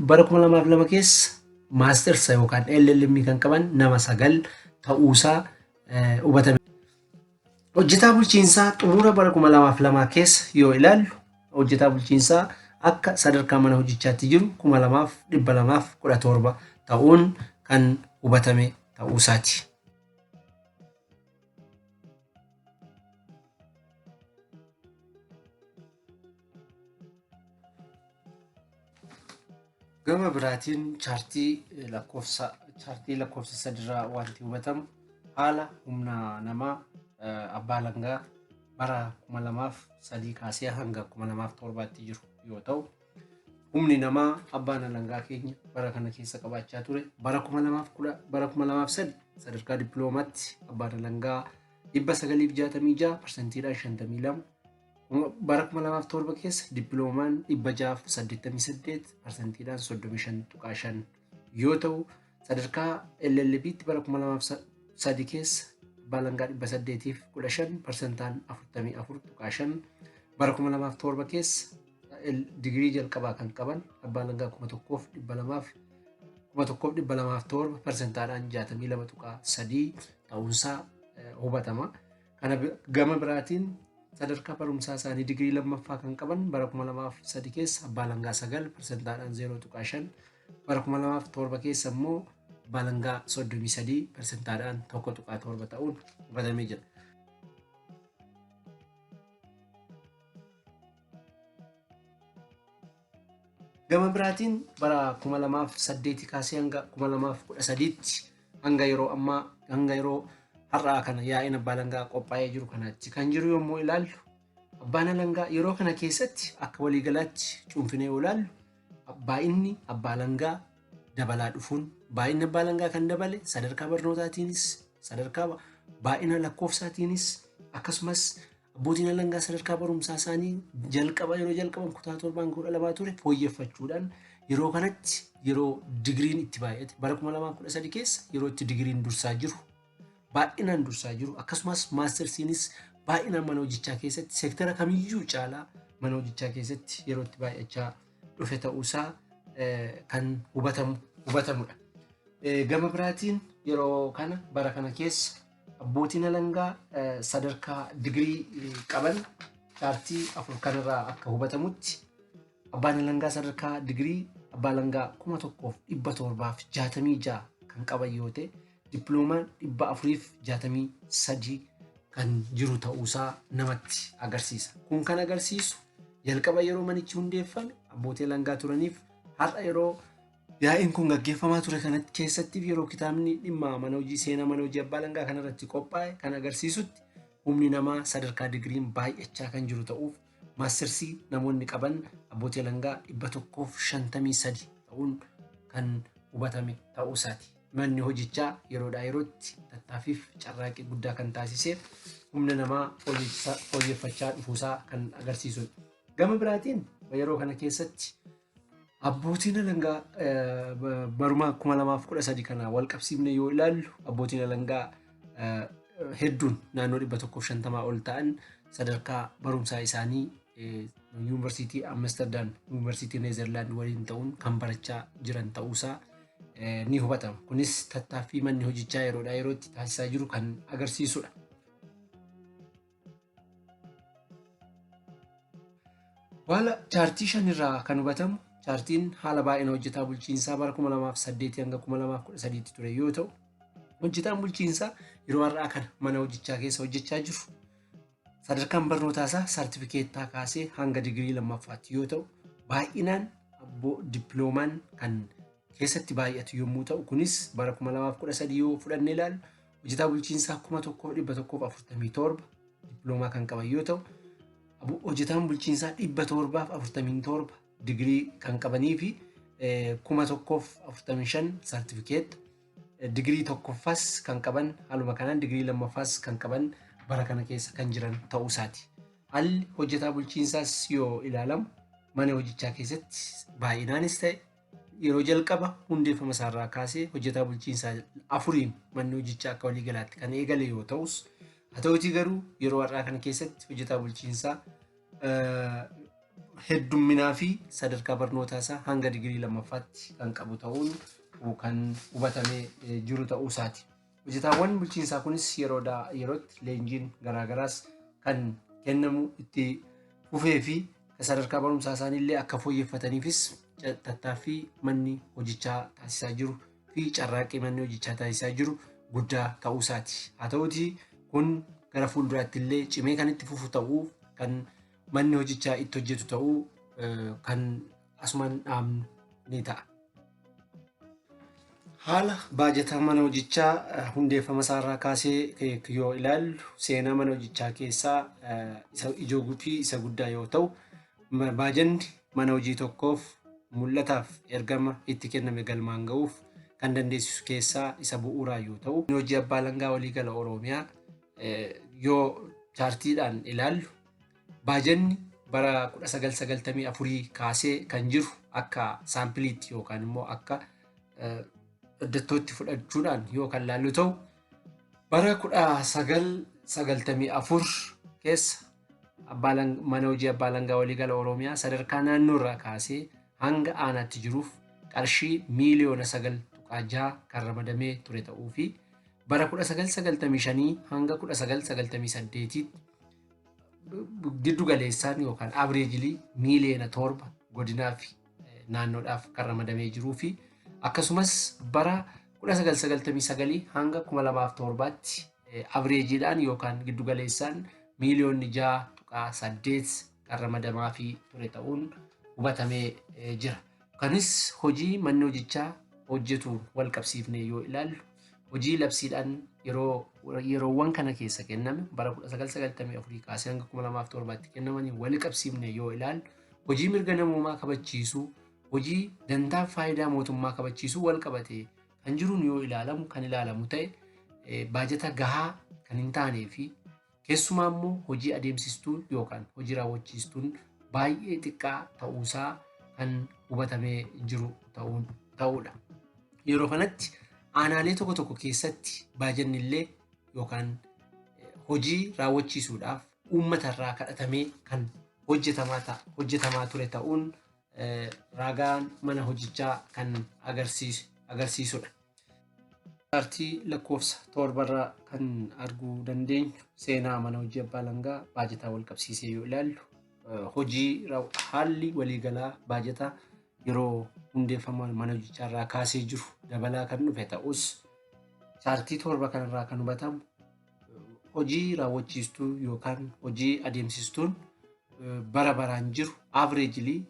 bara 2002 keessa maastersa yookaan LLM kan qaban nama 9 ta'uusaa hubatame. Hojjetaa bulchiinsaa xumura bara 2002 keessa yoo ilaallu hojjetaa bulchiinsaa akka sadarkaa mana hojichaatti jiru 2217 ta'uun kan hubatame ta'uusaati. Gama biraatiin chaartii lakkoofsa sadirraa wanti hubatamu haala humna namaa abbaa alangaa bara 2003 kaasee hanga 2007tti jiru yoo ta'u humni namaa abbaan alangaa keenya bara kana keessa qabaachaa ture bara 2003 sadarkaa dippiloomaatti abbaan alangaa 966%dhaan 52 bara 2007 keessa dippiloomaan 688%dhaan 35.5 yoo ta'u sadarkaa LLBtti bara 2003 keessa abbaa alangaa 815%dhaan 44.5 bara 2007 keessa digirii jalqabaa kan qaban abbaa alangaa 1207%dhaan 62.3 ta'uunsaa hubatama. Kana gama biraatiin sadarkaa barumsaa isaanii digirii lammaffaa kan qaban bara 2003 keessa abbaa alangaa 9%dhaan 0.5 bara 2007 keessa immoo abbaa alangaa 33%dhaan 1.7 ta'uun hubatamee jira. Gama biraatiin bara 2008 kaasee hanga 2013tti hanga yeroo har'aa kana yaa'in abbaa alangaa qophaa'ee jiru kanatti kan jiru yommuu ilaallu abbaan alangaa yeroo kana keessatti akka waliigalaatti cuunfinee yoo ilaallu baay'inni abbaa alangaa dabalaa dhufuun baay'inni abbaa alangaa kan dabale sadarkaa barnootaatiinis sadarkaa baay'ina lakkoofsaatiinis akkasumas abbootiin alangaa sadarkaa barumsaa isaanii yeroo jalqaban kutaa 7 ture fooyyeffachuudhaan yeroo kanatti yeroo digiriin itti baay'ate bara 2013 keessa yeroo itti digiriin dursaa jiru baay'inaan dursaa jiru akkasumas maastersiinis baay'inaan mana hojichaa keessatti seektara kamiyyuu caalaa mana hojichaa keessatti yeroo itti baay'achaa dhufe ta'uusaa kan hubatamudha. Gama biraatiin yeroo kana bara kana keessa abbootiin alangaa sadarkaa digirii qaban chaartii 4 kanarraa akka hubatamutti abbaan alangaa sadarkaa digirii abbaa alangaa 1766 kan qaban yoo ta'e dippiloomaan 463 kan jiru ta'uusaa namatti agarsiisa. Kun kan agarsiisu jalqaba yeroo manichi hundeeffame abbootii alangaa turaniif har'a yeroo yaa'iin kun gaggeeffamaa ture kanatti keessatti yeroo kitaabni dhimma mana hojii seenaa mana hojii abbaa alangaa kanarratti qophaa'e kan agarsiisutti humni namaa sadarkaa digiriin baay'achaa kan jiru ta'uuf maastersii namoonni qaban abbootii alangaa 153 ta'uun kan hubatame ta'uu isaati. Manni hojichaa yeroodhaa yerootti tattaaffiif carraaqqii guddaa kan taasiseef humna namaa fooyyeffachaa dhufuusaa kan agarsiisudha. Gama biraatiin yeroo kana keessatti abbootiin alangaa baruma 2013 kana wal qabsiifne yoo ilaallu abbootiin alangaa hedduun naannoo 150 ol ta'an sadarkaa barumsaa isaanii yuunivarsiitii Amsterdam, yuunivarsiitii Neezerlaand waliin ta'uun kan barachaa jiran ta'uusaa ni hubatama. Kunis tattaaffii manni hojichaa yeroodhaa yerootti taasisaa jiru kan agarsiisudha. Haala chaartii 5 irraa kan hubatamu chaartiin haala baay'ina hojjetaa bulchiinsaa bara 2008 hanga 2013 ture yoo ta'u, hojjetaan bulchiinsaa yeroo har'aa kana mana hojichaa keessa hojjechaa jiru sadarkaan barnootaa isaa saartifikeettaa kaasee hanga digirii lammaffaatti yoo ta'u, baay'inaan dippiloomaan kan keessatti baay'atu yommuu ta'u, kunis bara 2013 yoo fudhannee ilaallu hojjetaa bulchiinsaa 1147 dippiloomaa kan qaban yoo ta'u, hojjetaan bulchiinsaa 747 digirii kan qabanii fi 1045 saartifikeetta digirii tokkoffaas kan qaban, haaluma kanaan digirii lammaffaas kan qaban bara kana keessa kan jiran ta'uu isaati. Haalli hojjetaa bulchiinsaas yoo ilaalamu mana hojichaa keessatti baay'inaanis ta'e yeroo jalqaba hundeeffama isaarraa kaasee hojjetaa bulchiinsaa 4 manni hojichaa akka waliigalaatti kan eegale yoo ta'us, haa ta'utii garuu yeroo har'aa kana keessatti hojjetaa bulchiinsaa heddumminaa fi sadarkaa barnootaa isaa hanga digirii lammaffaatti kan qabu ta'uun kan hubatamee jiru ta'uu isaati. Hojjetaawwan bulchiinsaa kunis yeroodhaa yerootti leenjiin garaagaraas kan kennamu itti fufee fi sadarkaa barumsaa isaaniillee akka fooyyeffataniifis tattaaffii manni hojichaa taasisaa jiru fi carraaqqii manni hojichaa taasisaa jiru guddaa ta'uu isaati. Haa ta'utii kun gara fuulduraatti illee cimee kan itti fufu ta'uu, kan manni hojichaa itti hojjetu ta'uu kan asumaan dhaabnu ni ta'a. Haala baajataa mana hojichaa hundeeffama isaarraa kaasee yoo ilaallu seenaa mana hojichaa keessaa isa ijoo fi isa guddaa yoo ta'u, baajanni mana hojii tokkoof mul'ataaf ergama itti kenname galmaan ga'uuf kan dandeessisu keessaa isa bu'uuraa yoo ta'u, hojii abbaa alangaa waliigala Oromiyaa yoo chaartiidhaan ilaallu baajanni bara 1994 kaasee kan jiru akka saampiliitti yookaan immoo akka iddottootti fudhachuudhaan yoo kan laallu ta'u, bara 1994 keessa mana hojii abbaa alangaa waliigala Oromiyaa sadarkaa naannoo irraa kaasee hanga aanaatti jiruuf qarshii miiliyoona 9.6 kan ramadamee ture ta'uu fi bara 1995 hanga 1998 giddu galeessaan yookaan abireejilii miiliyoona 7 godinaa fi naannoodhaaf kan ramadamee jiruu fi akkasumas bara 1999 hanga 2007tti abireejiidhaan yookaan giddu galeessaan miiliyoonni 6.8 kan ramadamaa fi ture ta'uun hubatamee jira. Kanis hojii manni hojichaa hojjetuun wal qabsiifne yoo ilaallu, hojii labsiidhaan yeroowwan kana keessa kenname bara 1994 kaasee hanga 2007tti kennamanii wal qabsiifne yoo ilaallu, hojii mirga namoomaa kabachiisuu, hojii dantaa faayidaa mootummaa kabachiisuu wal qabatee kan jiruun yoo ilaalamu ta'e baajata gahaa kan hin taanee fi keessumaa immoo hojii adeemsistuu yookaan hojii raawwachiistuun baay'ee xiqqaa ta'uusaa kan hubatamee jiru ta'uudha. Yeroo kanatti aanaalee tokko tokko keessatti baajanni illee yookaan hojii raawwachiisuudhaaf uummatarraa kadhatamee kan hojjetamaa ture ta'uun ragaan mana hojichaa kan agarsiisudha. Chaartii lakkoofsa 7 kan arguu dandeenyu seenaa mana hojii abbaa alangaa baajataa wal qabsiisee yoo ilaallu, hojii haalli waliigalaa baajataa yeroo hundeeffama mana hojichaarraa kaasee jiru dabalaa kan dhufe ta'us, chaartii 7 kanarraa kan hubatamu hojii raawwachiistuu yookaan hojii adeemsistuun bara baraan jiru averagely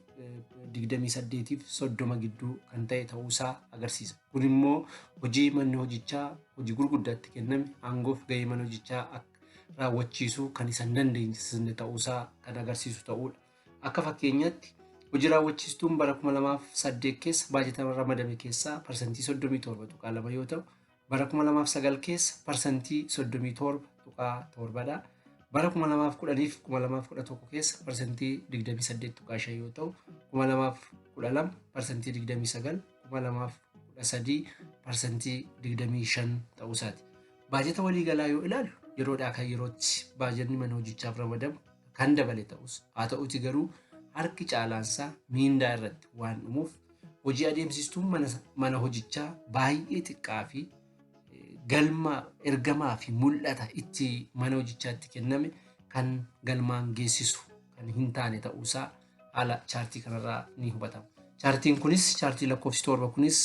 28 fi 30 gidduu kan ta'e ta'uusaa agarsiisa. Kun immoo hojii manni hojichaa hojii gurguddaatti kenname aangoof gahee mana hojichaa raawwachiisuu kan isa hin dandeenyisne ta'uusaa kan agarsiisu ta'uudha. Akka fakkeenyaatti hojii raawwachiistuun bara 2008 keessa baajata ramadame keessaa parsantii 37.2 yoo ta'u, bara 2009 keessa parsantii 37.7dha. Bara 2010 fi 2011 keessa parsantii 28.5 yoo ta'u, 2012 parsantii 29, 2013 parsantii 25 ta'uusaati. Baajata waliigalaa yoo ilaalu yeroodhaa kan yerootti baajanni mana hojichaaf ramadamu kan dabale ta'us, haa ta'uti garuu harki caalaansaa miindaa irratti waan dhumuuf hojii adeemsistuun mana hojichaa baay'ee xiqqaa fi galma ergamaa fi mul'ata itti mana hojichaatti kenname kan galmaan geessisu kan hin taane ta'uusaa haala chaartii kanarraa ni hubatama. Chaartiin kunis, chaartii lakkoofsi 7 kunis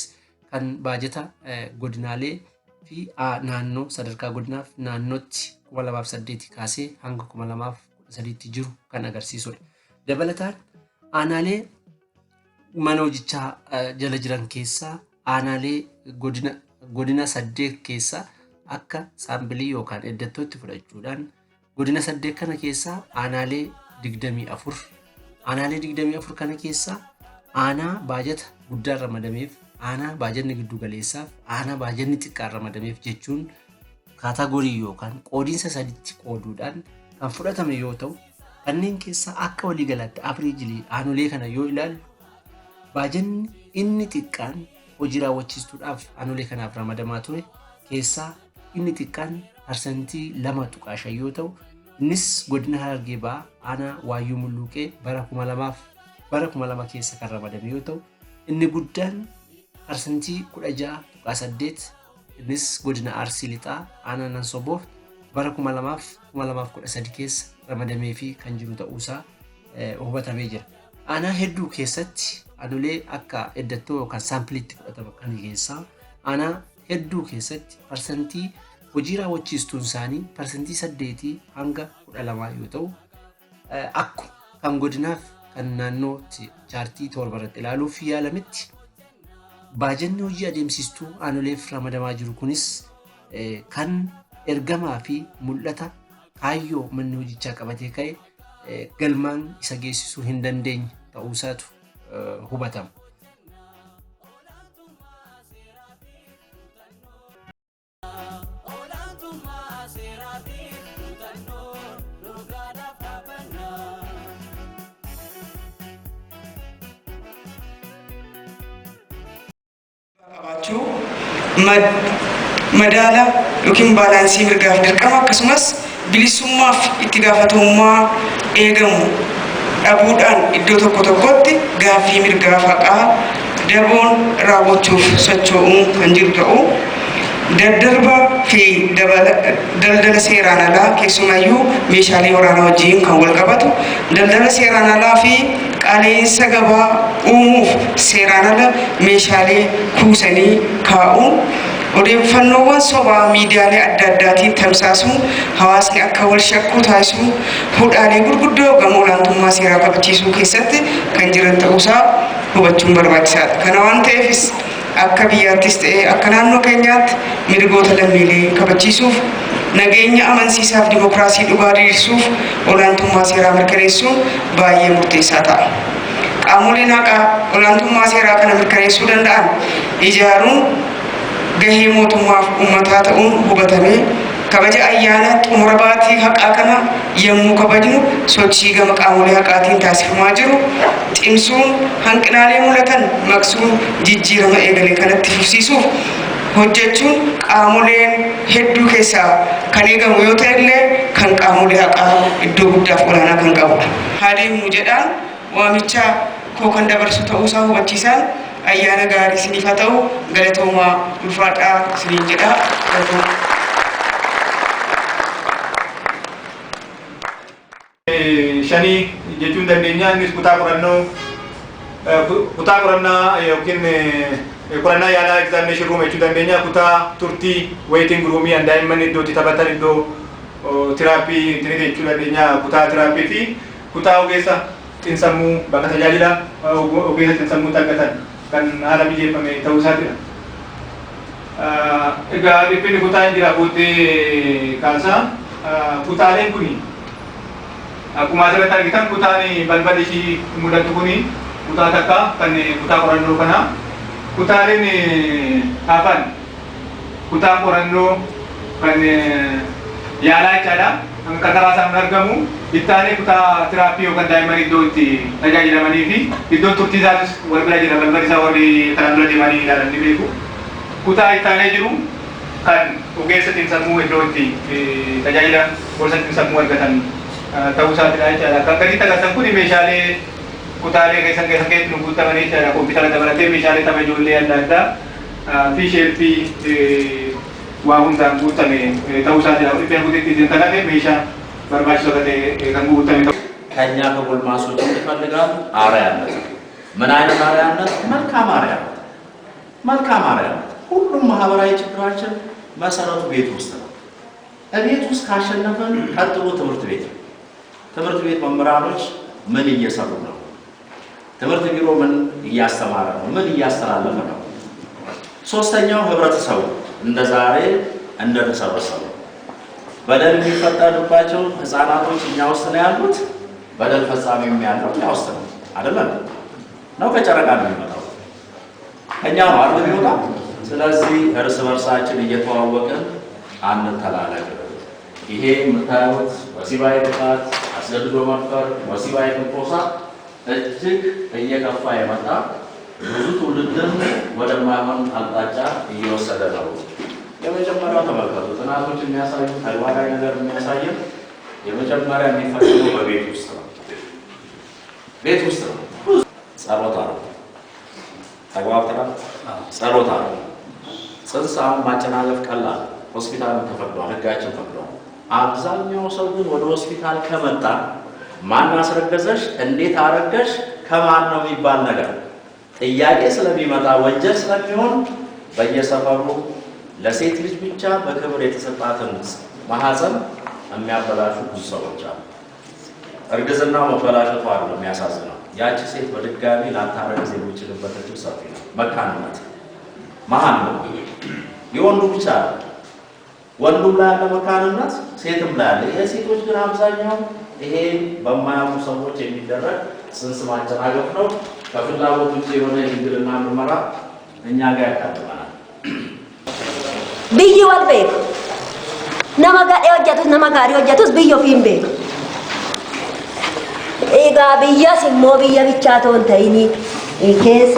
kan baajata godinaalee fi naannoo sadarkaa godinaaf naannootti 2008 kaasee hanga 2013 jiru kan agarsiisudha. Dabalataan aanaalee mana hojichaa jala jiran keessaa aanaalee godina 8 keessaa akka saambilii yookaan eddattootti fudhachuudhaan godina 8 kana keessaa aanaalee 24, aanaalee 24 kana keessaa aanaa baajata guddaa ramadameef, aanaa baajanni giddu galeessaaf, aanaa baajanni xiqqaa ramadameef jechuun kaataagorii yookaan qoodiinsa sadiitti qooduudhaan kan fudhatame yoo ta'u, kanneen keessaa akka waliigalaatti averejilii aanolee kana yoo ilaallu baajanni inni xiqqaan hojii raawwachiistuudhaaf aanolee kanaaf ramadamaa ture keessaa inni xiqqaan parsantii 2.5 yoo ta'u, innis godina Harargee Ba'aa aanaa Waayyuu Mulluuqee bara 2000 keessa kan ramadame yoo ta'u, inni guddaan parsantii 16.8 innis godina Arsii Lixaa aanaa Nansoboof bara 2013 keessa ramadamee fi kan jiru ta'uusaa hubatamee jira. Aanaa hedduu keessatti aanolee akka eddattoo yookaan saampiliitti fudhatama kan keessaa aanaa hedduu keessatti parsantii hojii raawwachiistuun isaanii parsantii 8 hanga 12 yoo ta'u, akkuma kan godinaaf kan naannootti chaartii 7 irratti ilaaluuf yaalametti baajanni hojii adeemsistuu aanoleef ramadamaa jiru kunis kan ergamaa fi mul'ata kaayyoo manni hojichaa qabatee ka'e galmaan isa geessisuu hin dandeenye ta'uusaatu hubatama. Madaala yookiin baalaansii mirgaaf dirqama akkasumas bilisummaaf itti gaafatamummaa eegamu dhabuudhaan iddoo tokko tokkotti gaaffii mirgaaf haqaa daboon raawwachuuf socho'uun kan jiru ta'uu, daddarba fi daldala seeraan alaa keessumayyuu meeshaalee waraanaa wajjin kan wal qabatu, daldala seeraan alaa fi qaala'insa gabaa uumuuf seeraan ala meeshaalee kuusanii kaa'uun, odeeffannoowwan sobaa miidiyaalee adda addaatiin tamsaasuun hawaasni akka wal shakku taasisuu, hudhaalee gurguddoo gama olaantummaa seeraa kabachiisuu keessatti kan jiran ta'uusaa hubachuun barbaachisaadha. Kana waan ta'eefis akka biyyaattis ta'ee akka naannoo keenyaatti mirgoota lammiilee kabachiisuuf, nageenya amansiisaaf dimokiraasii dhugaa diriirsuuf olaantummaa seeraa mirkaneessuun baay'ee murteessaa ta'a. Qaamoleen haqaa olaantummaa seeraa kana mirkaneessuu danda'an ijaaruun gahee mootummaaf uummataa ta'uun hubatamee kabaja ayyaana xumura baatii haqaa kana yommuu kabajnu sochii gama qaamolee haqaatiin taasifamaa jiru cimsuun, hanqinaalee mul'atan maqsuun jijjiirama eegale kanatti fufsiisuuf hojjechuun qaamoleen hedduu keessaa kan eegamu yoo ta'e illee kan qaamolee haqaa iddoo guddaaf olaanaa kan qabudha. Haa deemnu jedhaan waamicha koo kan dabarsu ta'uusaa hubachiisaan ayyaana gaarii isiniif haa ta'u, galatoomaa ulfaadhaa isiniin jedha. Shanii jechuun dandeenya innis kutaa qorannaa yookiin qorannaa yaalaa examination room jechuu dandeenya. Kutaa turtii waiting roomii daa'imman iddootti taphatan iddoo tiraappii intinite jechuu dandeenya. Kutaa tiraappii fi kutaa ogeessa xiinsammuu bakka tajaajila ogeessa xiinsammuu argatan kan haala mijeeffame ta'uu isaatidha. Egaa dhiphinni kutaa hin jira booddee kaasaa kutaaleen kuni akkuma asirratti argitan kutaan balballi ishii mul'atu kuni kutaa takka kan kutaa qorannoo kana. Kutaaleen hafan kutaa qorannoo kan yaalaa jechaadha. Kan karaa isaan argamu ittaanee kutaa tiraappii yookaan daa'imman iddoo itti tajaajilamanii fi iddoon turtii isaanis wal bira jira. Balballi isaa warri kanaan dura deemanii ilaalan ni beeku. Kutaa ittaanee jiru kan ogeessa xiinsammuu iddoo itti tajaajila gorsa xiinsammuu argatan ta'uu isaatiidha jechaadha. Kan gaditti agartan kun meeshaalee kutaalee keessatti nu guutamanii jechaadha. Kompiitara dabalatee meeshaalee tapha ijoollee adda addaa fi sheelfii waa hundaan guutame ta'uu isaatiidha. Dhibbeen guuteetti kanaaf meeshaa barbaachisoo ta'e kan guutame ta'u. ከኛ ከጎልማሶች ይፈልጋሉ አርአያነት። ምን አይነት አርአያነት? መልካም አርአያነት። መልካም አርአያነት። ሁሉም ማህበራዊ ችግራችን መሰረቱ ቤት ውስጥ ነው። ቤት ውስጥ ካሸነፈን ቀጥሎ ትምህርት ቤት ነው። ትምህርት ቤት መምህራኖች ምን እየሰሩ ነው? ትምህርት ቢሮ ምን እያስተማረ ነው? ምን እያስተላለፈ ነው? ሶስተኛው ህብረተሰቡ እንደ ዛሬ እንደተሰበሰቡ በደል የሚፈጠርባቸው ህፃናቶች እኛ ውስጥ ነው ያሉት። በደል ፈጻሚው ያለው እኛ ውስጥ ነው አይደለም? ነው ከጨረቃ ነው የሚመጣው እኛ ነው አይደል የሚወጣው። ስለዚህ እርስ በርሳችን እየተዋወቅን አንተላለቅ። ይሄ የምታዩት ወሲባዊ ጥቃት፣ አስገድዶ መድፈር፣ ወሲባዊ ትንኮሳ እጅግ እየከፋ የመጣ ብዙ ትውልድን ወደማይሆን አቅጣጫ እየወሰደ ነው። የመጀመሪያው ተመልከቱ፣ ጥናቶች የሚያሳዩ ተግባራዊ ነገር የሚያሳየው የመጀመሪያ የሚፈጠረው በቤት ውስጥ ነው። ቤት ውስጥ ነው። ጸሎት አለ፣ ተግባብተናል። ጸሎት አለ። ጽንስ አሁን ማጨናለፍ ቀላል፣ ሆስፒታል ተፈቅዷል፣ ህጋችን ፈቅዷል። አብዛኛው ሰው ግን ወደ ሆስፒታል ከመጣ ማን አስረገዘሽ፣ እንዴት አረገሽ፣ ከማን ነው የሚባል ነገር ጥያቄ ስለሚመጣ ወንጀል ስለሚሆን በየሰፈሩ ለሴት ልጅ ብቻ በክብር የተሰጣትን ማህፀን የሚያበላሹ ብዙ ሰዎች አሉ። እርግዝናው መበላሸቱ አይደለም የሚያሳዝነው፣ ያቺ ሴት በድጋሚ ላታረግዝ የሚችልበት እድል ሰፊ ነው። መካንነት መሀን ነው። የወንዱ ብቻ ወንዱም ላይ ያለ መካንነት ሴትም ላይ ያለ። የሴቶች ግን አብዛኛው ይሄ በማያውቁ ሰዎች የሚደረግ ጽንስ ማጨናገፍ ነው። ከፍላጎት ውጭ የሆነ የድንግልና ምርመራ እኛ ጋር ያካትታል። ብይ ወልቤክ ነማጋዴ ወጀቱስ ነማጋሪ ወጀቱስ ብዮ ፊምቤክ ኤጋ ብያ ሲሞ ብያ ብቻ ተወንተይኒ ኬሳ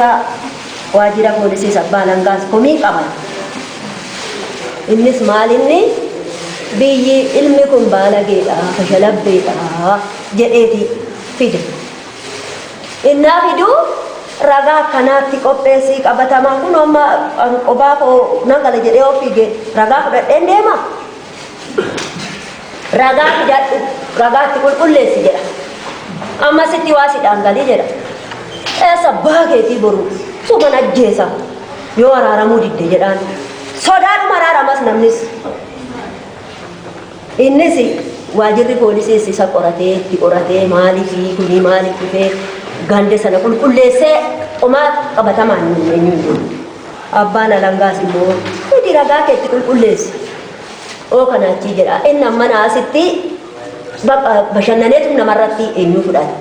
ዋጅራ ፖሊሲ ሰባላንጋስ ኮሚ ቀባል innis maalinni biyyi ilmi kun baalageedha kashalabbeedha jedheeti fide. Innaa fidu ragaa akkanaatti qopheessii qabatamaa kun amma qophaa koo nagala jedhee of fige ragaa fudhadheen deema. Ragaa fidadhu ragaatti qulqulleessi jedha. Amma sitti waa si dhangalii jedha. Eessa baakeetii boru suman ajjeesa yoo araaramuu didde jedhaan. Sodaadhu maraaramas namnis. Innis waajirri poolisii isa qoratee itti qoratee maaliifi kuni maaliif dhufee gande sana qulqulleessee qomaa qabatamaan eenyuun abbaan alangaas immoo hidi ragaa keetti qulqulleessi oo kanaachi jedha. Inni amma naasitti bashannaneetu namarratti eenyu fudhate.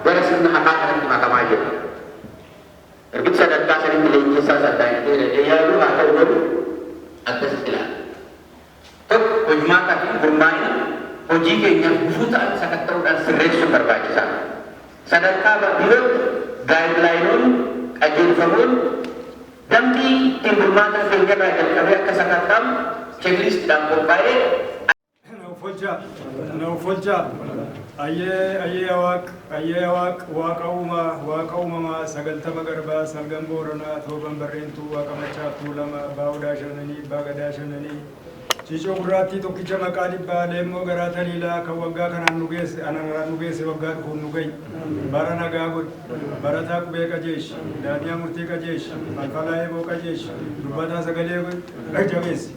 Gara sirna haqaa kanatti makamaa jiru. Ergi sadarkaa sanitti leenjisaa saddaanitee yaaduu haa ta'u godhu akkasitti ilaala. Tokko hojimaata fi gurmaa'ina hojii keenyaaf gufuu ta'an sakatta'uudhaan sirreessuun barbaachisaa. Sadarkaa birootti gaayidlaayinoonni qajeelfamoon dambii ittiin gurmaata keenyarraa jalqabee akka sakatta'amu cheeklistiidhaan qophaa'ee Naufolcha ayyee waaqa uumamaa sagaltama garbaa salgan booranaa tooban barreentuu waaqa machaaftuu lama baa'uudhaa shananii baagadaa shananii ciicoo gurraattii tokkicha maqaa dhibbaa leemmoo garaa taliilaa kan waggaa kanaan nu geesse waggaa dhufuun nu gahi bara nagaa godhi barataa qubee qajeesh daaniyaa murtii qajeesh falfalaa eeboo qajeesh dubbataa sagalee jabeessi.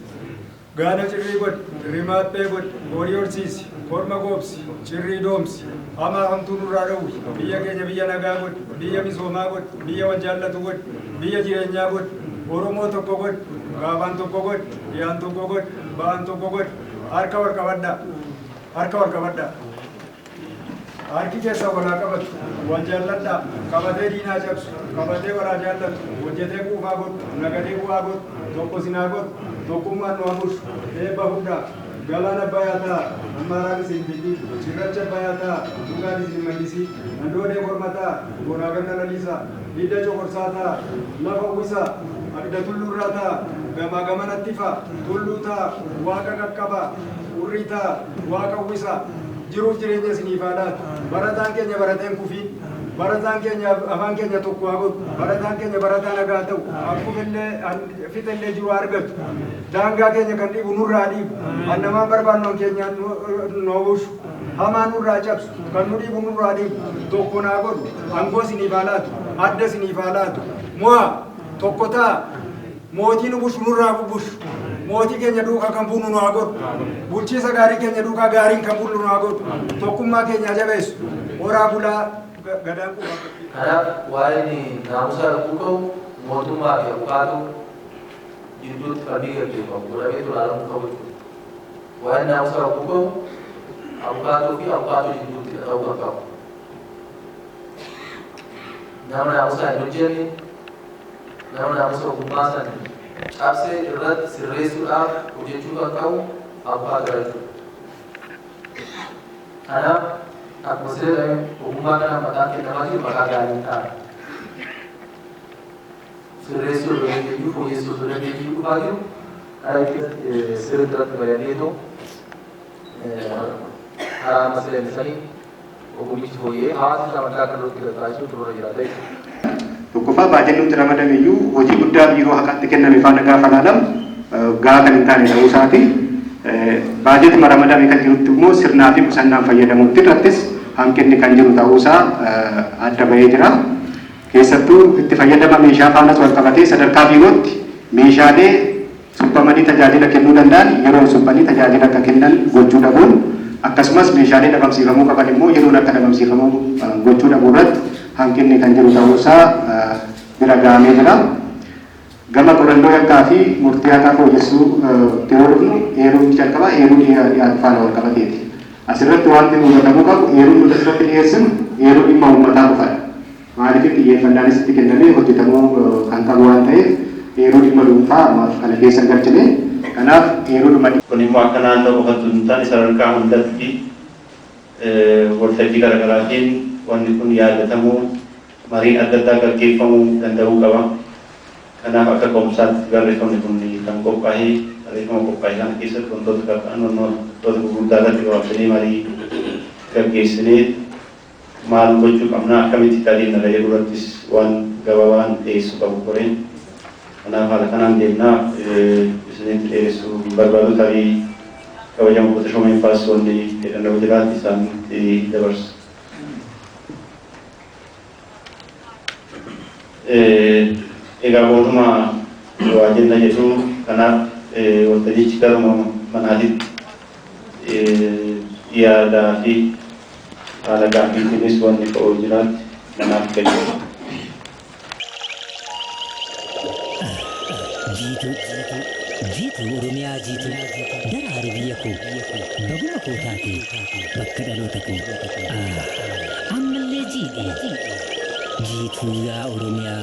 Gaana cirrii godhi, rimaaphee godhi, horii horsiisi, korma goobsi, cirrii doomsi, hamaa hamtuu nurraa dhowwi, biyya keenya biyya nagaa godhi, biyya misoomaa godhi, biyya wal jaallatu godhi, biyya jireenyaa godhi, Oromoo tokko godhi, gaafaan tokko godhi, dhiyaan tokko godhi, ba'aan tokko godhi, harka wal qabadhaa harka wal qabadhaa harki keessa walaa qabatu wal jaalladhaa qabatee diinaa cabsu qabatee walaa jaallatu hojjetee quufaa godhu nagadee bu'aa godhu tokko sinaa godhu tokkummaan nu hamushu eebba hundaa galaana bayataa ammaaraan isin fidii cirracha bayataa dhugaan isin maddisii nandoodee mormataa bonaaganna lalisaa hidda coqorsaataa lafa uwwisaa agda tulluurraa taa gamaa gamanatti faa tulluu taa waaqa qaqqabaa urrii taa waaqa uwwisaa jiruuf jireenya isiniif haa laatu barataan keenya barateen kufiin barataan keenya afaan keenya tokko haa godhu barataan keenya barataa nagaa ta'u akkuma fixellee jiru argatu daangaa keenya kan dhiibu nurraa dhiibu annamaan barbaannoon keenya noo bushu hamaa nurraa cabsu kan nu dhiibu nurraa dhiibu tokko naa godhu angoo isiniif haa laatu adda isiniif haa laatu mo'a tokko ta'a mootii nu bushu nurraa bushu mootii keenya duukaa kan buunu nu haa godhu bulchiisa gaarii keenya duukaa gaariin kan buunu nu haa godhu tokkummaa keenya jabeessu horaa bulaa gadaan quba. Kanaaf waa'een naamusa dhukkuu mootummaa fi abukaatu gidduutti falmii gaggeeffamu godhamee tolaalamuu qabu jechuudha. Waa'een naamusa dhukkuu abukaatuu fi abukaatu gidduutti ta'uu kan qabu. Nama naamusa hin hojjenne nama naamusa ogummaa san cabsee irratti sirreessuudhaaf hojjechuu kan qabu abukaatu jechuudha. Kanaaf akkuma seera ogummaa kana mataan kennamaa jiru maqaa gaarii ta'a. Sirreessuu dandeenyu fooyyessuu dandeenyu dhufaa jiru karaa itti sirriitti irratti bayaneetoo karaa masleemsanii ogummichi fooyyee hawaasa sadarkaa kan irratti taasisuu turre jiraata jechuudha. Tokkoffaa baajatni nuti ramadame iyyuu hojii guddaa biiroo haqatti kenname faana gaafa ilaalamu gahaa kan hin taane ta'uu isaati. Baajatni ramadame kan jirutti immoo sirnaa fi qusannaan fayyadamuutti irrattis hanqinni kan jiru ta'uu isaa adda bahee jira. Keessattuu itti fayyadama meeshaa faanas wal qabatee sadarkaa biirootti meeshaalee suphamanii tajaajila kennuu danda'an yeroo suphanii tajaajila akka kennan gochuu dhabuun akkasumas meeshaalee dhabamsiifamuu qaban immoo yeroon akka dhabamsiifamuu gochuu dhabuu irratti hanqinni kan jiru ta'uu isaa bira gahamee jira. Gama qorannoo yakkaa fi murtii haqaa fooyyessuu yeroo dhufnu eeruun jalqabaa eeruu dhiyaatu faana wal qabateeti. Asirratti wanti hubatamuu qabu eeruun nuti asirratti dhiyeessinu eeruu dhimma uummataa qofaadha. Maaliif xiyyeeffannaanis itti kennamee hojjetamuu kan qabu waan ta'eef eeruu dhimma dhuunfaa ammaaf kana keessa hin galchine. Kanaaf eeruu dhuma kun immoo akka naannoo qofatu hin taane sadarkaa hundatti waltajjii garaagaraatiin wanni kun yaadatamuu mariin adda addaa gaggeeffamuu danda'uu qaba. Kanaaf akka qoomsaatti barreeffamni kun kan qophaa'ee barreeffama qophaa'e kana keessatti wantoota qabaan wantoota gurguddaa irratti qabaatanii marii gaggeessinee maal gochuu qabna akkamitti taaliin irra jedhu irrattis waan gabaabaan dhiyeessuu qabu qoreen. Kanaaf haala kanaan deemnaa isinitti dhiyeessuu barbaadu tarii kabajamu gosa shoomeeffaas wanni jedhamuu jiraatti isaanitti dabarsa. Egaa booduma waa jenna jedhu kanaaf waltajjichi garuma manaatitti yaadaa fi haala gaaffiitiinis wanni ka'uu jiraatti namaaf fayyadu. Jiituu Oromiyaa jiituu daraare biyya koo baguma koo taate bakka dhaloota koo ammallee jiidhe jiituu yaa Oromiyaa.